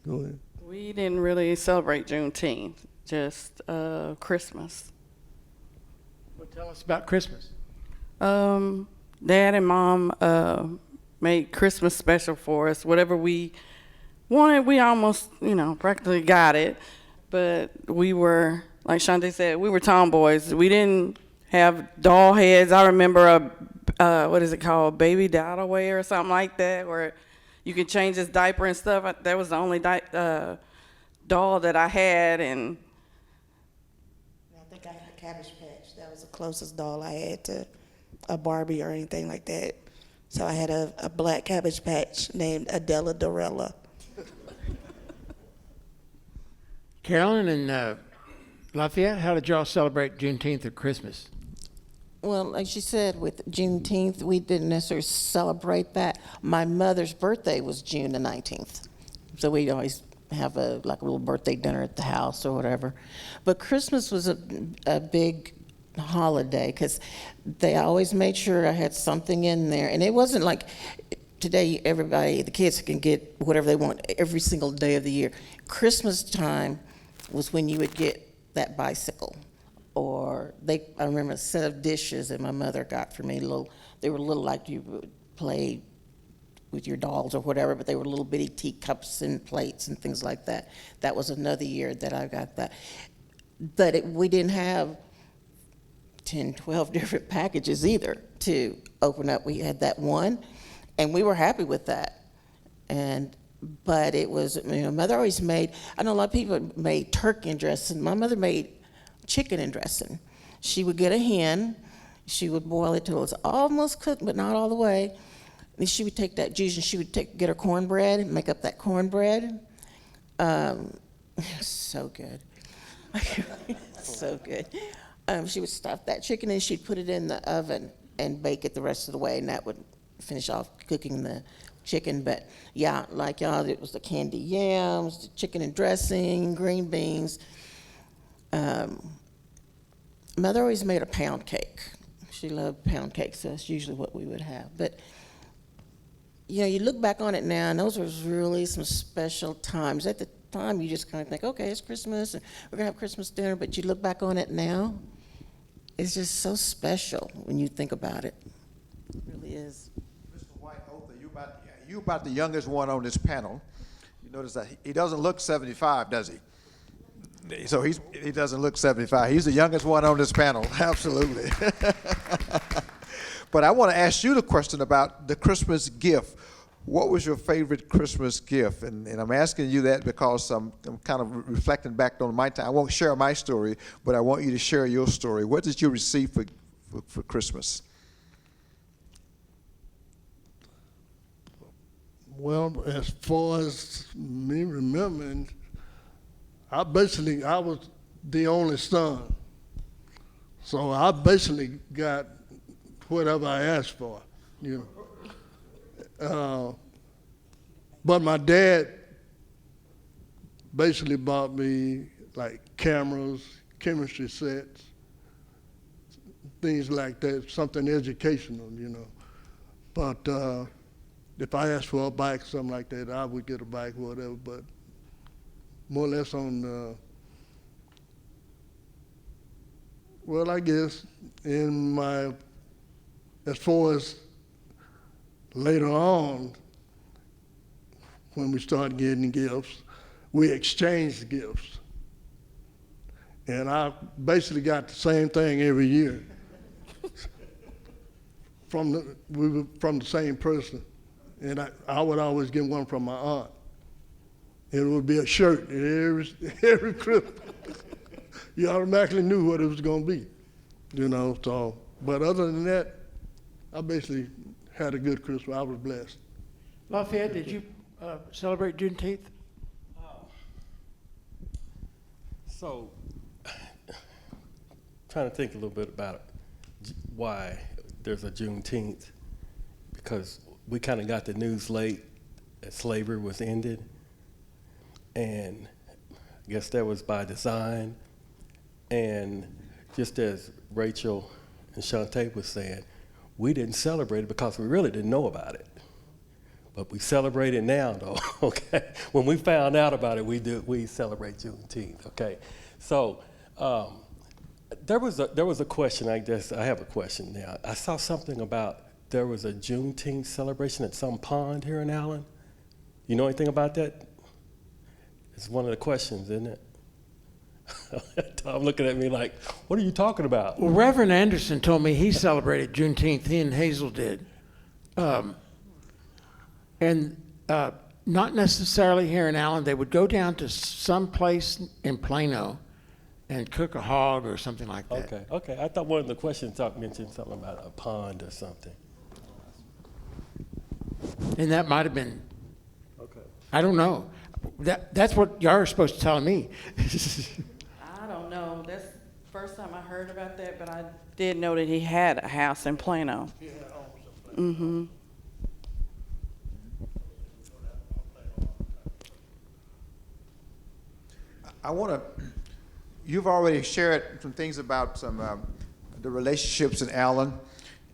Go ahead. We didn't really celebrate Juneteenth, just Christmas. Well, tell us about Christmas. Dad and Mom made Christmas special for us. Whatever we wanted, we almost, practically got it. But we were, like Shante said, we were tomboys. We didn't have doll heads. I remember what is it called, baby doll away or something like that, where you could change his diaper and stuff. That was the only doll that I had. And I think I had a Cabbage Patch. That was the closest doll I had to a Barbie or anything like that. So I had a black Cabbage Patch named Adela Dorella. Carolyn and Lafayette, how did y'all celebrate Juneteenth or Christmas? Well, like she said, with Juneteenth, we didn't necessarily celebrate that. My mother's birthday was June the 19th. So we always have a little birthday dinner at the house or whatever. But Christmas was a big holiday, because they always made sure I had something in there. And it wasn't like today everybody, the kids can get whatever they want every single day of the year. Christmas time was when you would get that bicycle. Or I remember a set of dishes that my mother got for me. They were little like you would play with your dolls or whatever, but they were little bitty teacups and plates and things like that. That was another year that I got that. But we didn't have 10, 12 different packages either to open up. We had that one, and we were happy with that. But it was, Mother always made, I know a lot of people made turkey and dressing. My mother made chicken and dressing. She would get a hen, she would boil it till it was almost cooked, but not all the way. And she would take that juice and she would get her cornbread and make up that cornbread. So good. So good. She would stuff that chicken and she'd put it in the oven and bake it the rest of the way, and that would finish off cooking the chicken. But yeah, like y'all, it was the candy yams, the chicken and dressing, green beans. Mother always made a pound cake. She loved pound cake, so that's usually what we would have. But you look back on it now, and those were really some special times. At the time, you just kind of think, okay, it's Christmas, and we're gonna have Christmas dinner. But you look back on it now, it's just so special when you think about it. It really is. Mr. White Other, you about the youngest one on this panel. You notice that he doesn't look 75, does he? So he doesn't look 75. He's the youngest one on this panel, absolutely. But I want to ask you the question about the Christmas gift. What was your favorite Christmas gift? And I'm asking you that because I'm kind of reflecting back on my time. I won't share my story, but I want you to share your story. What did you receive for Christmas? Well, as far as me remembering, I was the only son. So I basically got whatever I asked for, But my dad basically bought me like cameras, chemistry sets, things like that, something educational, But if I asked for a bike or something like that, I would get a bike or whatever, but more or less on, I guess as far as later on, when we started getting gifts, we exchanged gifts. And I basically got the same thing every year we were from the same person. And I would always get one from my aunt. It would be a shirt every Christmas. You automatically knew what it was going to be, So, but other than that, I basically had a good Christmas. I was blessed. Lafayette, did you celebrate Juneteenth? So, trying to think a little bit about why there's a Juneteenth, because we kind of got the news late that slavery was ended, and I guess that was by design. And just as Rachel and Shantae was saying, we didn't celebrate it because we really didn't know about it. But we celebrate it now, though, okay? When we found out about it, we celebrate Juneteenth, okay? So there was a question, I guess I have a question now. I saw something about there was a Juneteenth celebration at some pond here in Allen. You know anything about that? It's one of the questions, isn't it? Tom looking at me like, what are you talking about? Well, Reverend Anderson told me he celebrated Juneteenth. He and Hazel did. And not necessarily here in Allen. They would go down to some place in Plano and cook a hog or something like that. Okay. I thought one of the questions mentioned something about a pond or something. And that might have been, Okay. I don't know. That's what y'all are supposed to tell me. I don't know. That's the first time I heard about that, but I did know that he had a house in Plano. Mm-hmm. You've already shared some things about some the relationships in Allen,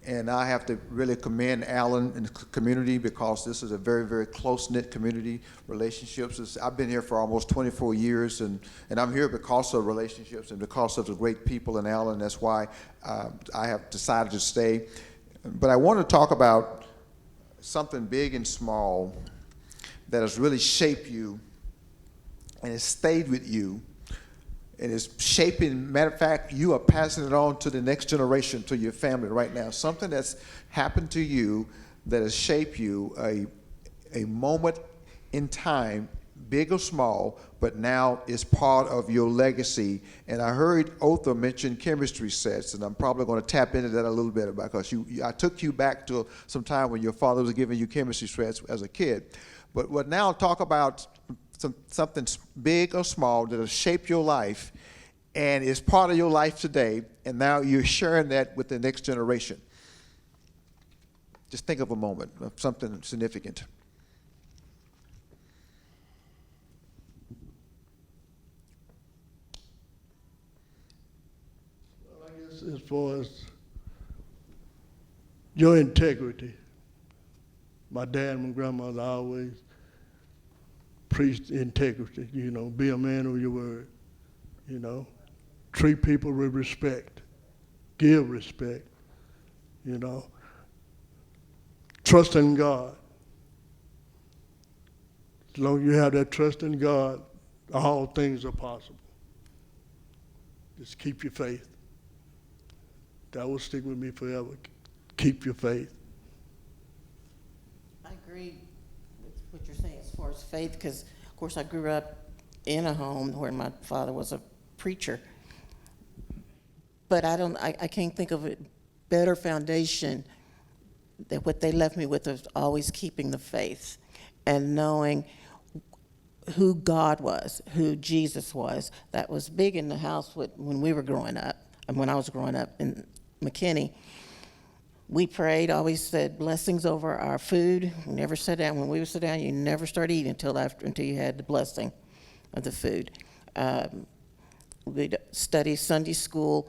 and I have to really commend Allen and the community because this is a very, very close-knit community. Relationships. I've been here for almost 24 years, and I'm here because of relationships and because of the great people in Allen. That's why I have decided to stay. But I want to talk about something big and small that has really shaped you and has stayed with you and is shaping. Matter of fact, you are passing it on to the next generation, to your family right now. Something that's happened to you that has shaped you, a moment in time, big or small, but now is part of your legacy. And I heard Otha mention chemistry sets, and I'm probably going to tap into that a little bit because I took you back to some time when your father was giving you chemistry sets as a kid. But now talk about something big or small that has shaped your life and is part of your life today, and now you're sharing that with the next generation. Just think of a moment of something significant. Well, I guess as far as your integrity, my dad and my grandmother always preached integrity, be a man of your word, treat people with respect, give respect, trust in God. As long as you have that trust in God, all things are possible. Just keep your faith. That will stick with me forever. Keep your faith. I agree with what you're saying as far as faith, because, of course, I grew up in a home where my father was a preacher. But I can't think of a better foundation than what they left me with, of always keeping the faith and knowing who God was, who Jesus was. That was big in the house when we were growing up, and when I was growing up in McKinney. We prayed, always said blessings over our food. We never sat down. When we would sit down, you never start eating until you had the blessing of the food. We'd study Sunday school.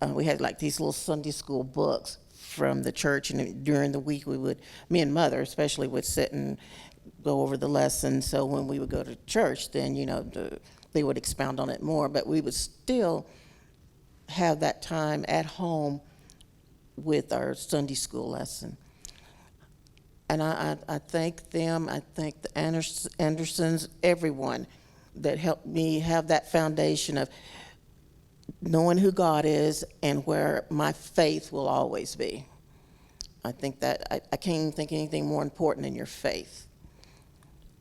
We had like these little Sunday school books from the church, and during the week me and Mother especially, would sit and go over the lesson. So when we would go to church, then they would expound on it more. But we would still have that time at home with our Sunday school lesson. And I thank them. I thank the Andersons, everyone that helped me have that foundation of knowing who God is and where my faith will always be. I think that I can't even think anything more important than your faith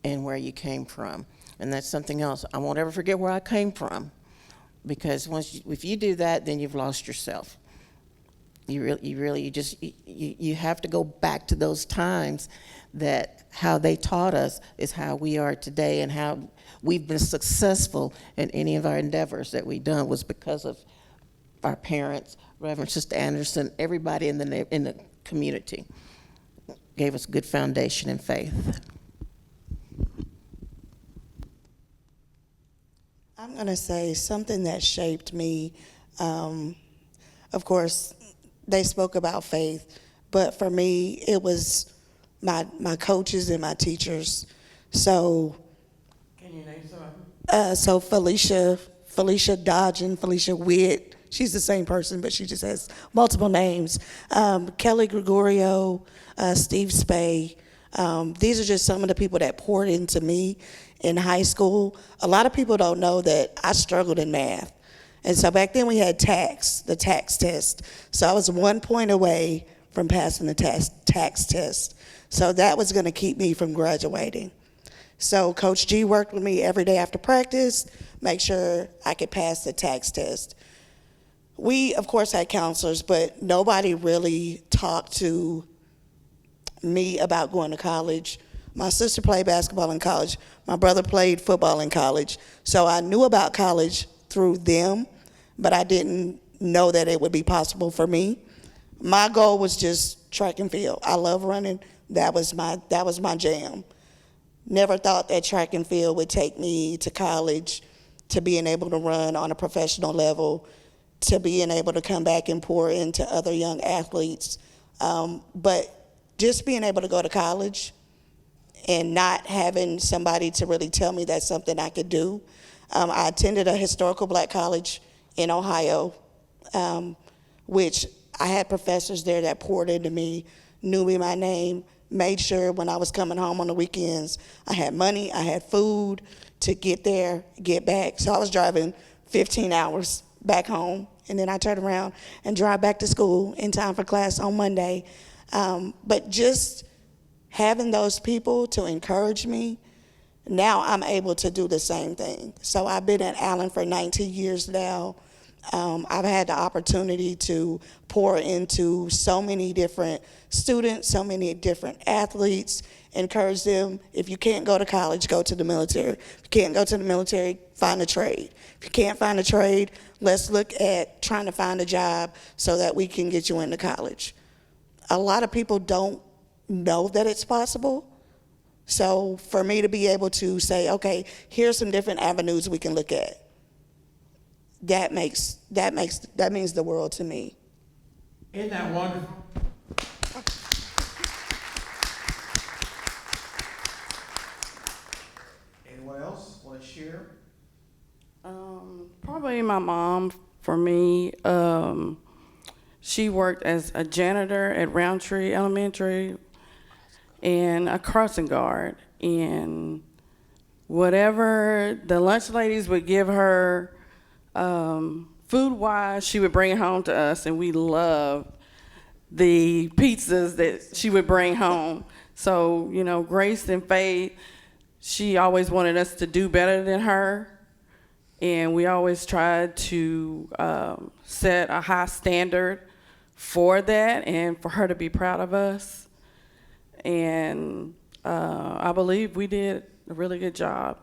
and where you came from. And that's something else. I won't ever forget where I came from, because if you do that, then you've lost yourself. You have to go back to those times, that how they taught us is how we are today, and how we've been successful in any of our endeavors that we've done was because of our parents, Reverend Sister Anderson, everybody in the community gave us a good foundation in faith. I'm going to say something that shaped me. Of course, they spoke about faith, but for me, it was my coaches and my teachers. So, Can you name some? so Felicia Dodge and Felicia Witt. She's the same person, but she just has multiple names. Kelly Gregorio, Steve Spay. These are just some of the people that poured into me in high school. A lot of people don't know that I struggled in math. And so back then we had the tax test. So I was 1 point away from passing the tax test. So that was gonna keep me from graduating. So Coach G worked with me every day after practice, make sure I could pass the tax test. We, of course, had counselors, but nobody really talked to me about going to college. My sister played basketball in college. My brother played football in college. So I knew about college through them, but I didn't know that it would be possible for me. My goal was just track and field. I love running. That was my jam. Never thought that track and field would take me to college, to being able to run on a professional level. to being able to come back and pour into other young athletes. But just being able to go to college and not having somebody to really tell me that's something I could do. I attended a historical black college in Ohio, which I had professors there that poured into me, knew me by name, made sure when I was coming home on the weekends, I had money, I had food to get there, get back. So I was driving 15 hours back home, and then I turned around and drive back to school in time for class on Monday. But just having those people to encourage me, now I'm able to do the same thing. So I've been at Allen for 19 years now. I've had the opportunity to pour into so many different students, so many different athletes, encourage them, if you can't go to college, go to the military. If you can't go to the military, find a trade. If you can't find a trade, let's look at trying to find a job so that we can get you into college. A lot of people don't know that it's possible. So for me to be able to say, okay, here's some different avenues we can look at, that means the world to me. Isn't that wonderful? Anyone else want to share? Probably my mom for me. She worked as a janitor at Roundtree Elementary and a crossing guard. And whatever the lunch ladies would give her, food-wise, she would bring it home to us, and we loved the pizzas that she would bring home. So, you know, Grace and Faith, she always wanted us to do better than her, and we always tried to set a high standard for that and for her to be proud of us. And I believe we did a really good job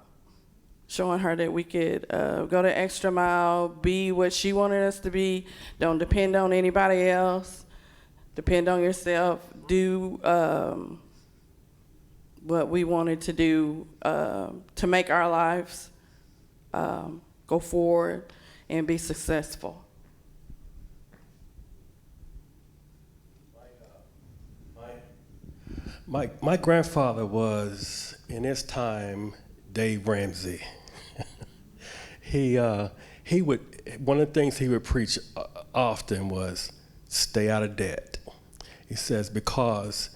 showing her that we could go the extra mile, be what she wanted us to be, don't depend on anybody else, depend on yourself, do what we wanted to do to make our lives go forward and be successful. My grandfather was, in his time, Dave Ramsey. He would, one of the things he would preach often was stay out of debt. He says, because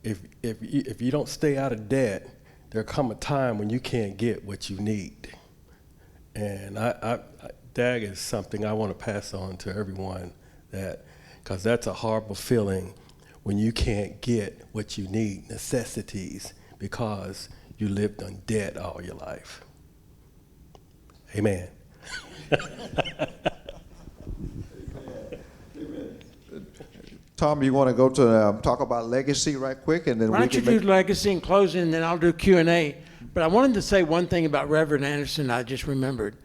if you don't stay out of debt, there'll come a time when you can't get what you need. And that is something I want to pass on to everyone, that, because that's a horrible feeling when you can't get what you need, necessities, because you lived on debt all your life. Amen. Tom, you want to go to talk about legacy right quick, and then Why don't you do legacy in closing, and then I'll do Q&A. But I wanted to say one thing about Reverend Anderson I just remembered.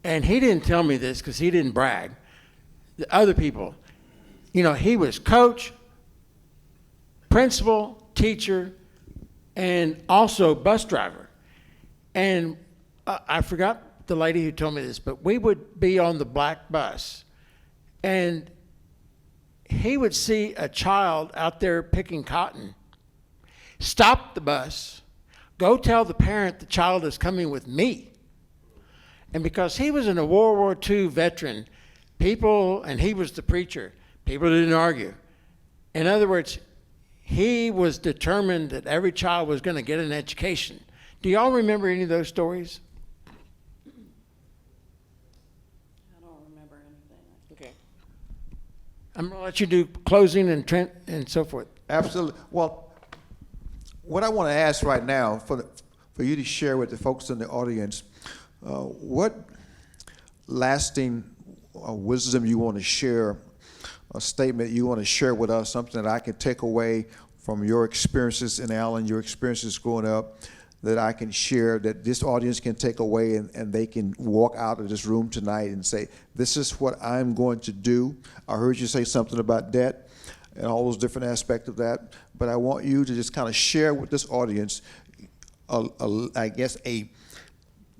And he didn't tell me this because he didn't brag. The other people, you know, he was coach, principal, teacher, and also bus driver. And I forgot the lady who told me this, but we would be on the black bus, and he would see a child out there picking cotton, stop the bus, go tell the parent the child is coming with me. And because he was a World War II veteran, and he was the preacher, people didn't argue. In other words, he was determined that every child was going to get an education. Do y'all remember any of those stories? I don't remember anything. Okay. I'm going to let you do closing and so forth. Absolutely. Well, what I want to ask right now, for you to share with the folks in the audience, what lasting wisdom you want to share, a statement you want to share with us, something that I can take away from your experiences in Allen, your experiences growing up, that I can share, that this audience can take away, and they can walk out of this room tonight and say, this is what I'm going to do. I heard you say something about debt and all those different aspects of that, but I want you to just kind of share with this audience, I guess, a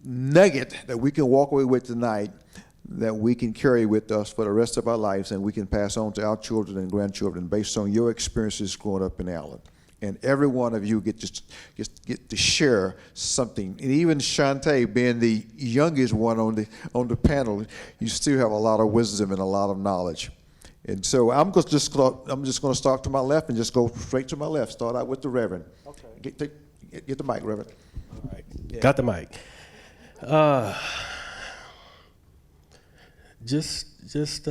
nugget that we can walk away with tonight that we can carry with us for the rest of our lives and we can pass on to our children and grandchildren based on your experiences growing up in Allen. And every one of you get to share something. And even Shantae, being the youngest one on the panel, you still have a lot of wisdom and a lot of knowledge. And so I'm just going to start to my left and just go straight to my left. Start out with the Reverend. Okay. Get the mic, Reverend. All right. Yeah. Got the mic. Just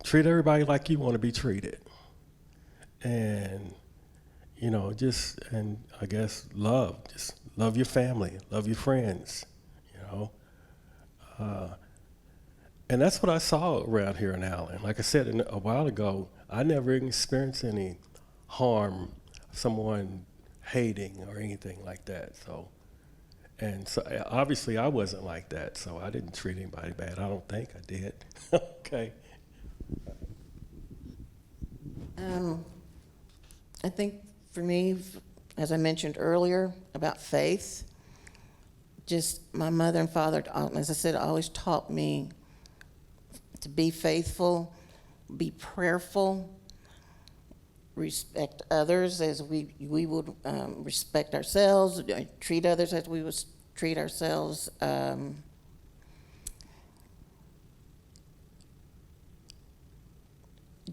treat everybody like you want to be treated. And, and I guess just love your family, love your friends, and that's what I saw around here in Allen. Like I said a while ago, I never experienced any harm, someone hating or anything like that. So obviously I wasn't like that, so I didn't treat anybody bad. I don't think I did. Okay. I think for me, as I mentioned earlier about faith, just my mother and father, as I said, always taught me to be faithful, be prayerful, respect others as we would respect ourselves, treat others as we would treat ourselves.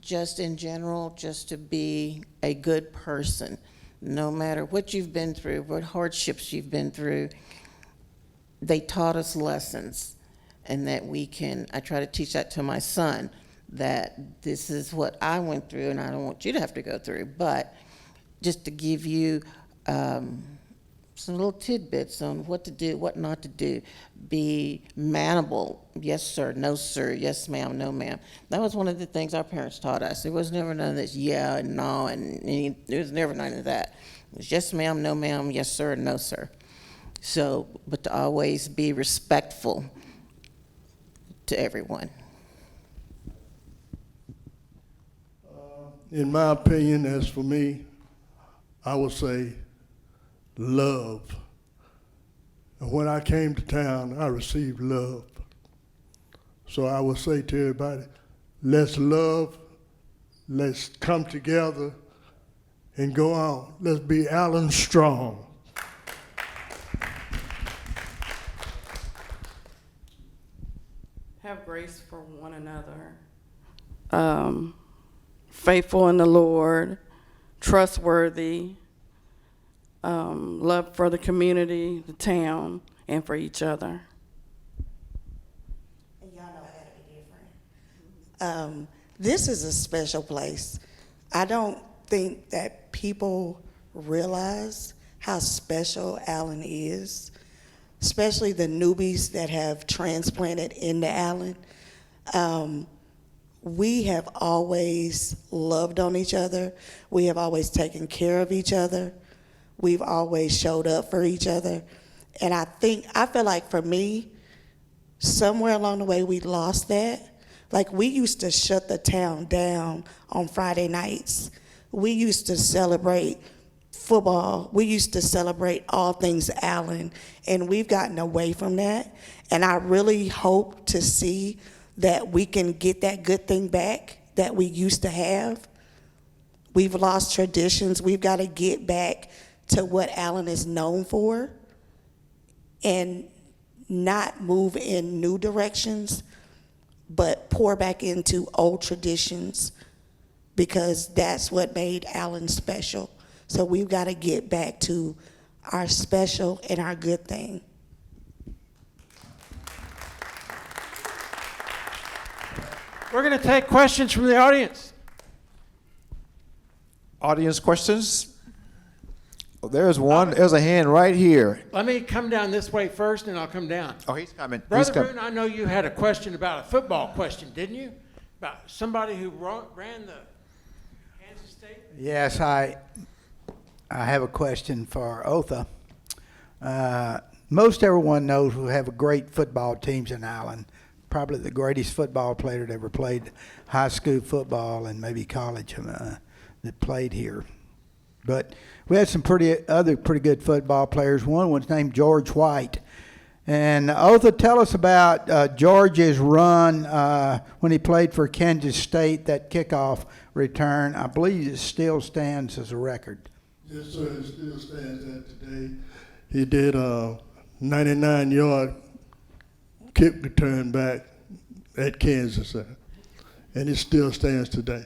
Just in general, just to be a good person, no matter what you've been through, what hardships you've been through. They taught us lessons, and that I try to teach that to my son, that this is what I went through, and I don't want you to have to go through, but just to give you some little tidbits on what to do, what not to do. Be manable. Yes, sir. No, sir. Yes, ma'am. No, ma'am. That was one of the things our parents taught us. There was never none of this yeah and no, and there was never none of that. It was yes, ma'am, no, ma'am, yes, sir, and no, sir. So, but to always be respectful to everyone. In my opinion, as for me, I would say love. And when I came to town, I received love. So I would say to everybody, let's love, let's come together and go on. Let's be Allen strong. Have grace for one another. Faithful in the Lord, trustworthy, love for the community, the town, and for each other. And y'all know I gotta be different. This is a special place. I don't think that people realize how special Allen is, especially the newbies that have transplanted into Allen. We have always loved on each other. We have always taken care of each other. We've always showed up for each other. And I feel like for me, somewhere along the way we lost that. Like, we used to shut the town down on Friday nights. We used to celebrate football. We used to celebrate all things Allen, and we've gotten away from that. And I really hope to see that we can get that good thing back that we used to have. We've lost traditions. We've got to get back to what Allen is known for and not move in new directions, but pour back into old traditions, because that's what made Allen special. So we've got to get back to our special and our good thing. We're going to take questions from the audience. Audience questions? Oh, there's one. There's a hand right here. Let me come down this way first, and I'll come down. Oh, he's coming. Brother Boone, I know you had a question about a football question, didn't you? About somebody who ran the Kansas State? Yes, I have a question for Otha. Most everyone knows we have great football teams in Allen. Probably the greatest football player that ever played high school football and maybe college that played here. But we had some pretty good football players. One was named George White, And Otha, tell us about George's run when he played for Kansas State, that kickoff return. I believe it still stands as a record. Yes, sir, it still stands at today. He did a 99-yard kick return back at Kansas, and it still stands today.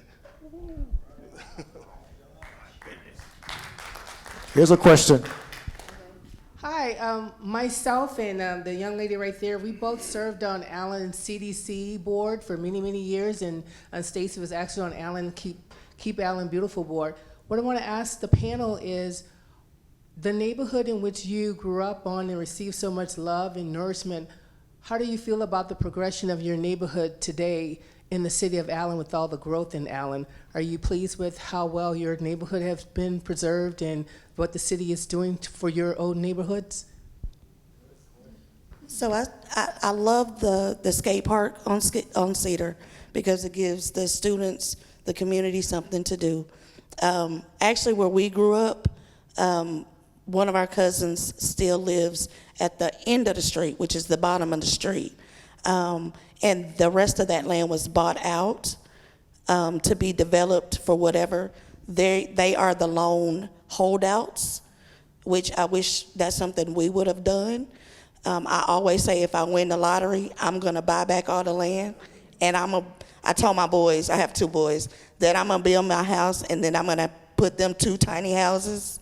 Here's a question. Hi, myself and the young lady right there, we both served on Allen's CDC board for many, many years, and Stacy was actually on Allen Keep Allen Beautiful board. What I want to ask the panel is, the neighborhood in which you grew up on and received so much love and nourishment, how do you feel about the progression of your neighborhood today in the city of Allen with all the growth in Allen? Are you pleased with how well your neighborhood has been preserved and what the city is doing for your old neighborhoods? So I love the skate park on Cedar because it gives the students, the community, something to do. Actually, where we grew up, one of our cousins still lives at the end of the street, which is the bottom of the street. And the rest of that land was bought out to be developed for whatever. They are the lone holdouts, which I wish that's something we would have done. I always say if I win the lottery, I'm gonna buy back all the land. And I told my boys, I have 2 boys, that I'm gonna build my house and then I'm gonna put them 2 tiny houses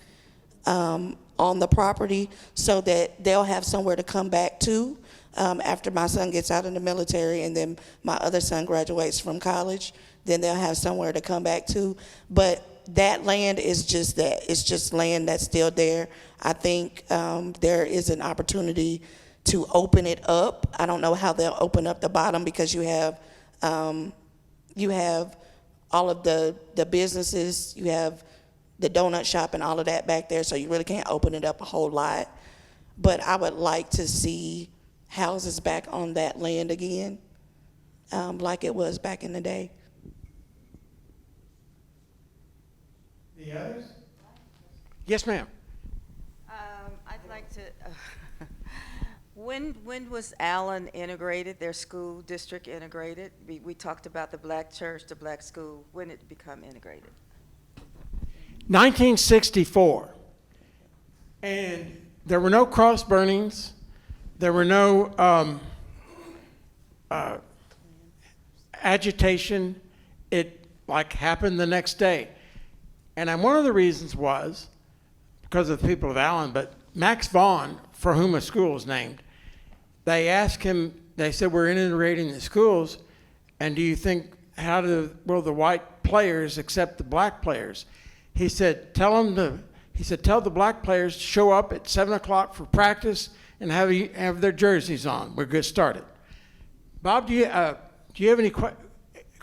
on the property so that they'll have somewhere to come back to after my son gets out of the military and then my other son graduates from college. Then they'll have somewhere to come back to. But that land is just that. It's just land that's still there. I think there is an opportunity to open it up. I don't know how they'll open up the bottom because you have all of the businesses, you have the donut shop and all of that back there, so you really can't open it up a whole lot. But I would like to see houses back on that land again, like it was back in the day. The others? Yes, ma'am. I'd like to, when was Allen integrated, their school district integrated? We talked about the black church, the black school. When did it become integrated? 1964. And there were no cross burnings. There were no agitation. It happened the next day. And one of the reasons was because of the people of Allen, but Max Vaughn, for whom a school is named, they asked him, they said, we're integrating the schools, and do you think, will the white players accept the black players? He said, tell the black players to show up at 7 o'clock for practice and have their jerseys on. We're good started. Bob, do you have any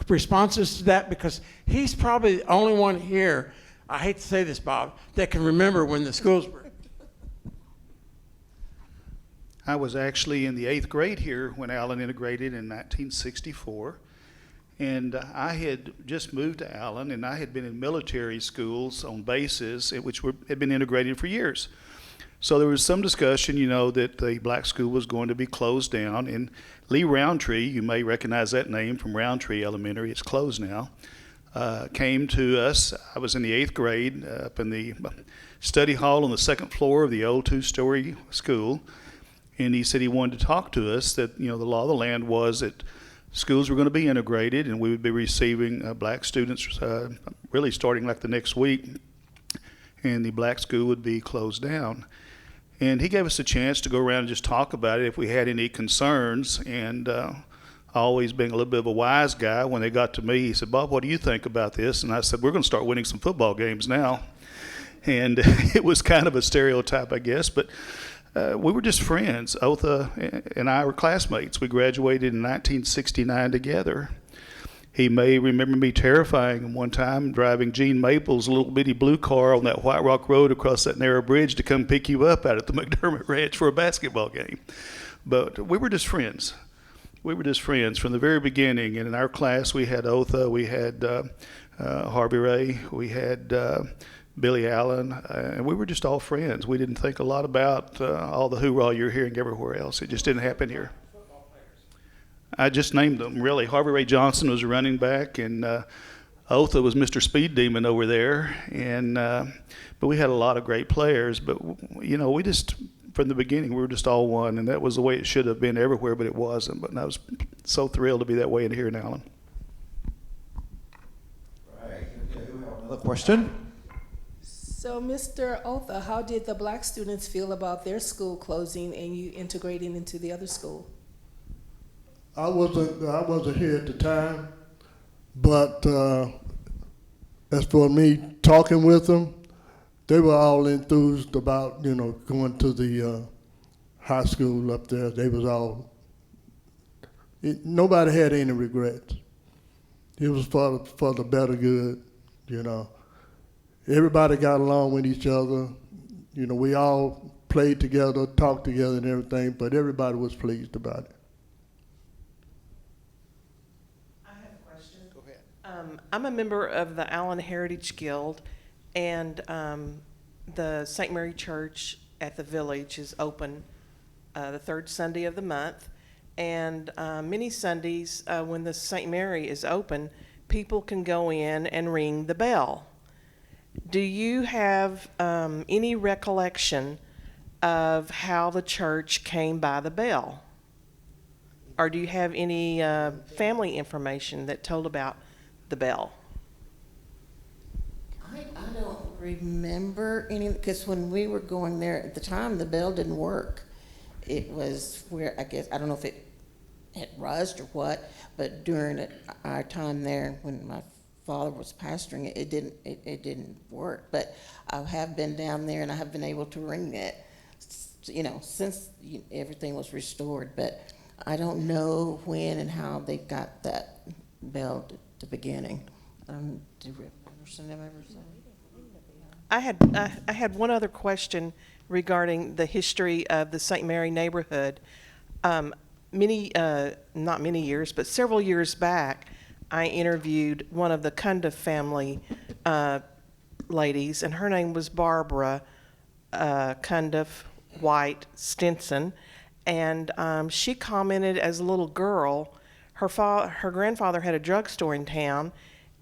responses to that? Because he's probably the only one here, I hate to say this, Bob, that can remember when the schools were. I was actually in the 8th grade here when Allen integrated in 1964. And I had just moved to Allen, and I had been in military schools on bases which had been integrated for years. So there was some discussion, that the black school was going to be closed down. And Lee Roundtree, you may recognize that name from Roundtree Elementary, it's closed now, came to us. I was in the 8th grade up in the study hall on the 2nd floor of the old 2-story school. And he said he wanted to talk to us that, the law of the land was that schools were going to be integrated and we would be receiving black students really starting like the next week, and the black school would be closed down. And he gave us a chance to go around and just talk about it if we had any concerns. And always being a little bit of a wise guy, when they got to me, he said, Bob, what do you think about this? And I said, we're going to start winning some football games now. And it was kind of a stereotype, I guess, but we were just friends. Otha and I were classmates. We graduated in 1969 together. He may remember me terrifying him one time, driving Gene Maple's little bitty blue car on that White Rock Road across that narrow bridge to come pick you up out at the McDermott Ranch for a basketball game. But we were just friends. We were just friends from the very beginning. And in our class, we had Otha, we had Harvey Ray, we had Billy Allen, and we were just all friends. We didn't think a lot about all the hoorah you're hearing everywhere else. It just didn't happen here. I just named them, really. Harvey Ray Johnson was a running back, and Otha was Mr. Speed Demon over there. And but we had a lot of great players. But you know, we just from the beginning we were just all one, and that was the way it should have been everywhere, but it wasn't. But I was so thrilled to be that way in here in Allen. Right. Okay, we have another question. So, Mr. Otha, how did the black students feel about their school closing and you integrating into the other school? I wasn't here at the time, but as for me talking with them, they were all enthused about, you know, going to the high school up there. They was all, nobody had any regrets. It was for the better good, you know. Everybody got along with each other. You know, we all played together, talked together and everything, but everybody was pleased about it. I have a question. Go ahead. I'm a member of the Allen Heritage Guild, and the St. Mary Church at the Village is open the third Sunday of the month. And many Sundays when the St. Mary is open, people can go in and ring the bell. Do you have any recollection of how the church came by the bell? Or do you have any family information that told about the bell? I don't remember any, because when we were going there at the time, the bell didn't work. It was where, I guess, I don't know if it had buzzed or what, but during our time there, when my father was pastoring it, it didn't work. But I have been down there and I have been able to ring it, you know, since everything was restored. But I don't know when and how they got that bell at the beginning. Did Rep. Anderson ever say? I had one other question regarding the history of the St. Mary neighborhood. Not many years, but several years back, I interviewed one of the Cundiff family ladies, and her name was Barbara Cundiff White Stinson, and she commented as a little girl, her grandfather had a drugstore in town,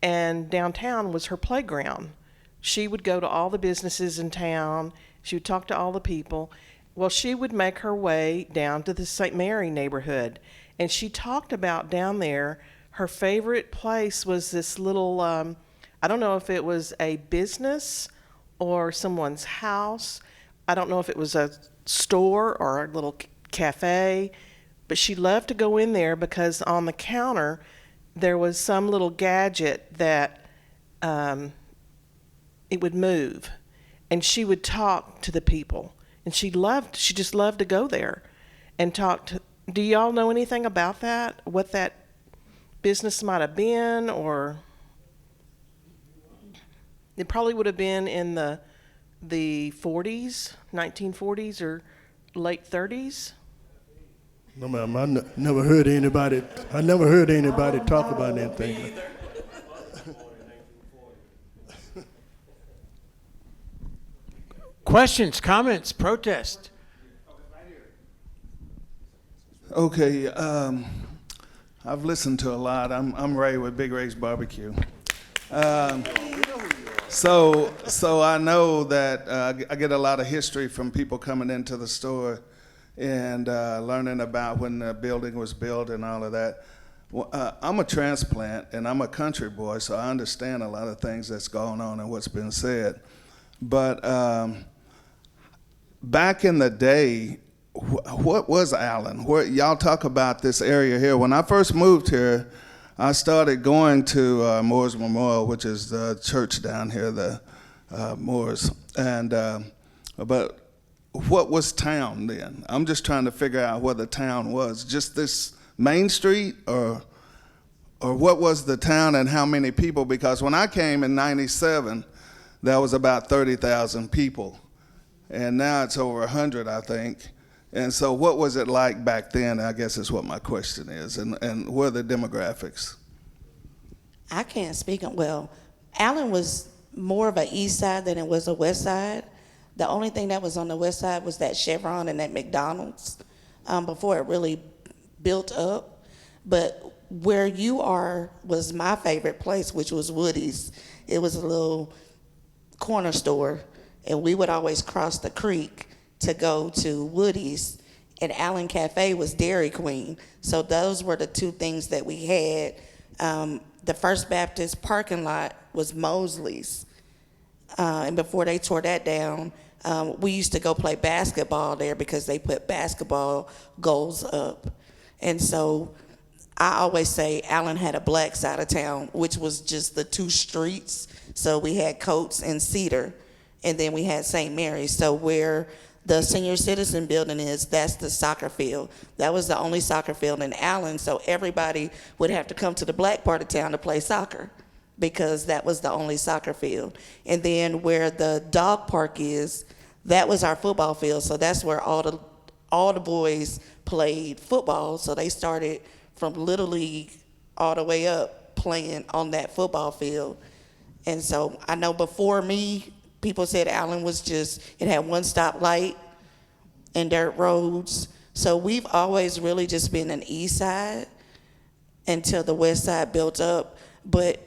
and downtown was her playground. She would go to all the businesses in town. She would talk to all the people. Well, she would make her way down to the St. Mary neighborhood, and she talked about down there, her favorite place was this little, I don't know if it was a business or someone's house. I don't know if it was a store or a little cafe, but she loved to go in there because on the counter there was some little gadget that it would move, and she would talk to the people. And she just loved to go there and talk to. Do y'all know anything about that? What that business might have been, or it probably would have been in the 40s, 1940s or late 30s? No, ma'am, I never heard anybody talk about anything. Questions, comments, protest? Okay, I've listened to a lot. I'm Ray with Big Ray's Barbecue. So I know that I get a lot of history from people coming into the store and learning about when the building was built and all of that. I'm a transplant and I'm a country boy, so I understand a lot of things that's going on and what's been said. But back in the day, what was Allen? Y'all talk about this area here. When I first moved here, I started going to Moores Memorial, which is the church down here, the Moores. And but what was town then? I'm just trying to figure out what the town was. Just this Main Street, or what was the town and how many people? Because when I came in '97, there was about 30,000 people. And now it's over 100, I think. And so what was it like back then, I guess is what my question is, and what are the demographics? I can't speak on, well, Allen was more of an east side than it was a west side. The only thing that was on the west side was that Chevron and that McDonald's before it really built up. But where you are was my favorite place, which was Woody's. It was a little corner store, and we would always cross the creek to go to Woody's, and Allen Cafe was Dairy Queen. So those were the two things that we had. The First Baptist parking lot was Mosley's. And before they tore that down, we used to go play basketball there because they put basketball goals up. And so I always say Allen had a black side of town, which was just the two streets. So we had Coates and Cedar, and then we had St. Mary's. So where the senior citizen building is, that's the soccer field. That was the only soccer field in Allen, so everybody would have to come to the black part of town to play soccer because that was the only soccer field. And then where the dog park is, that was our football field, so that's where all the boys played football. So they started from Little League all the way up playing on that football field. And so I know before me, people said Allen was just, it had one stoplight and dirt roads. So we've always really just been an east side until the west side built up. But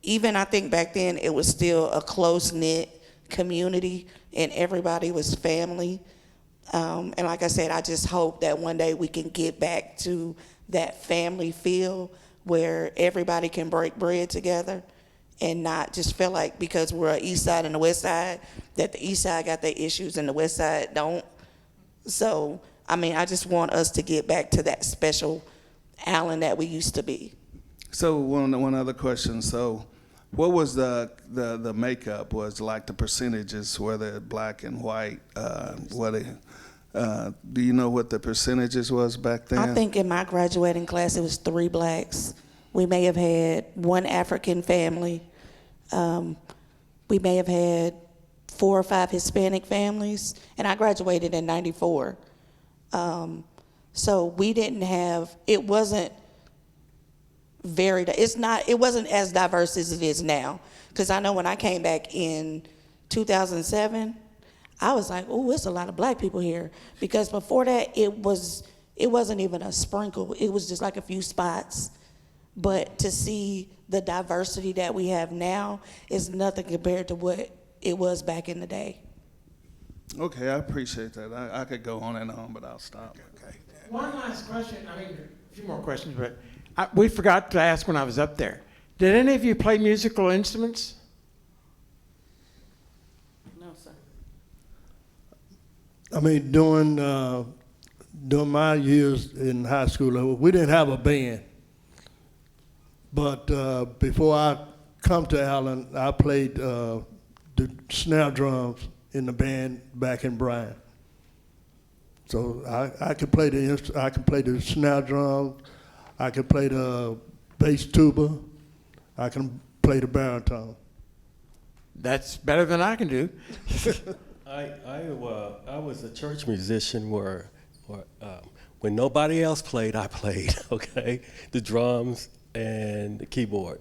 even I think back then it was still a close-knit community and everybody was family. And like I said, I just hope that one day we can get back to that family feel where everybody can break bread together and not just feel like because we're an east side and the west side, that the east side got their issues and the west side don't. So, I mean, I just want us to get back to that special Allen that we used to be. So one other question. So what was the makeup, was like the percentages, whether black and white, do you know what the percentages was back then? I think in my graduating class, it was 3 blacks. We may have had 1 African family. We may have had 4 or 5 Hispanic families, and I graduated in '94. So we didn't have, it wasn't it wasn't as diverse as it is now. Because I know when I came back in 2007, I was like, oh, it's a lot of black people here. Because before that, it wasn't even a sprinkle. It was just like a few spots. But to see the diversity that we have now is nothing compared to what it was back in the day. Okay, I appreciate that. I could go on and on, but I'll stop. Okay. One last question. I mean, a few more questions, but we forgot to ask when I was up there. Did any of you play musical instruments? No, sir. I mean, during my years in high school, we didn't have a band. But before I come to Allen, I played the snare drums in the band back in Bryan. So I could play the snare drum, I could play the bass tuba, I can play the baritone. That's better than I can do. I was a church musician where when nobody else played, I played. Okay, the drums and the keyboard.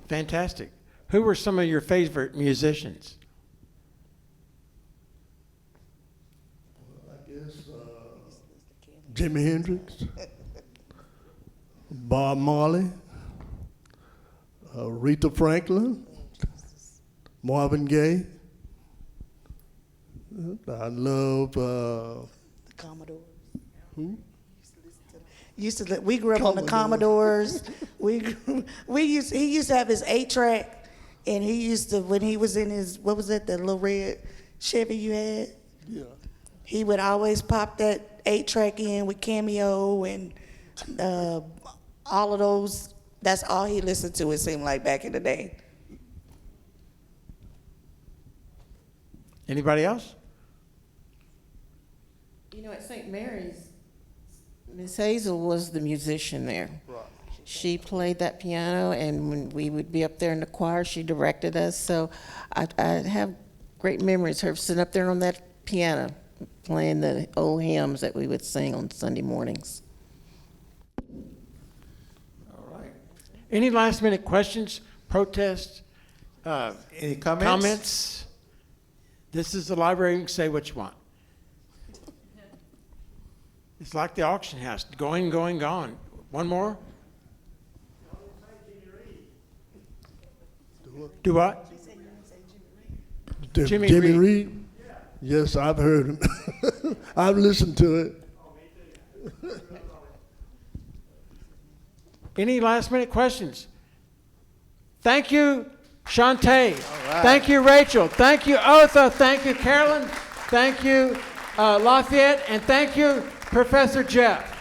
Fantastic. Who were some of your favorite musicians? I guess Jimi Hendrix, Bob Marley, Aretha Franklin, Marvin Gaye. I love The Commodores. who? We grew up on the Commodores. He used to have his 8-track, and he used to, when he was in his, what was that, the little red Chevy you had? Yeah. He would always pop that 8-track in with Cameo and all of those. That's all he listened to, it seemed like, back in the day. Anybody else? You know, at St. Mary's, Miss Hazel was the musician there. Right. She played that piano, and when we would be up there in the choir, she directed us. So I have great memories of her sitting up there on that piano, playing the old hymns that we would sing on Sunday mornings. All right. Any last minute questions, protests, Any comments? Comments? This is the library. You can say what you want. It's like the auction house. Going, going, gone. One more? Do what? Jimmy Jimmy Reed. Reed? Yes, I've heard him. I've listened to it. Any last minute questions? Thank you, Shantae. Thank you, Rachel. Thank you, Otha. Thank you, Carolyn. Thank you, Lafayette. And thank you, Professor Jeff.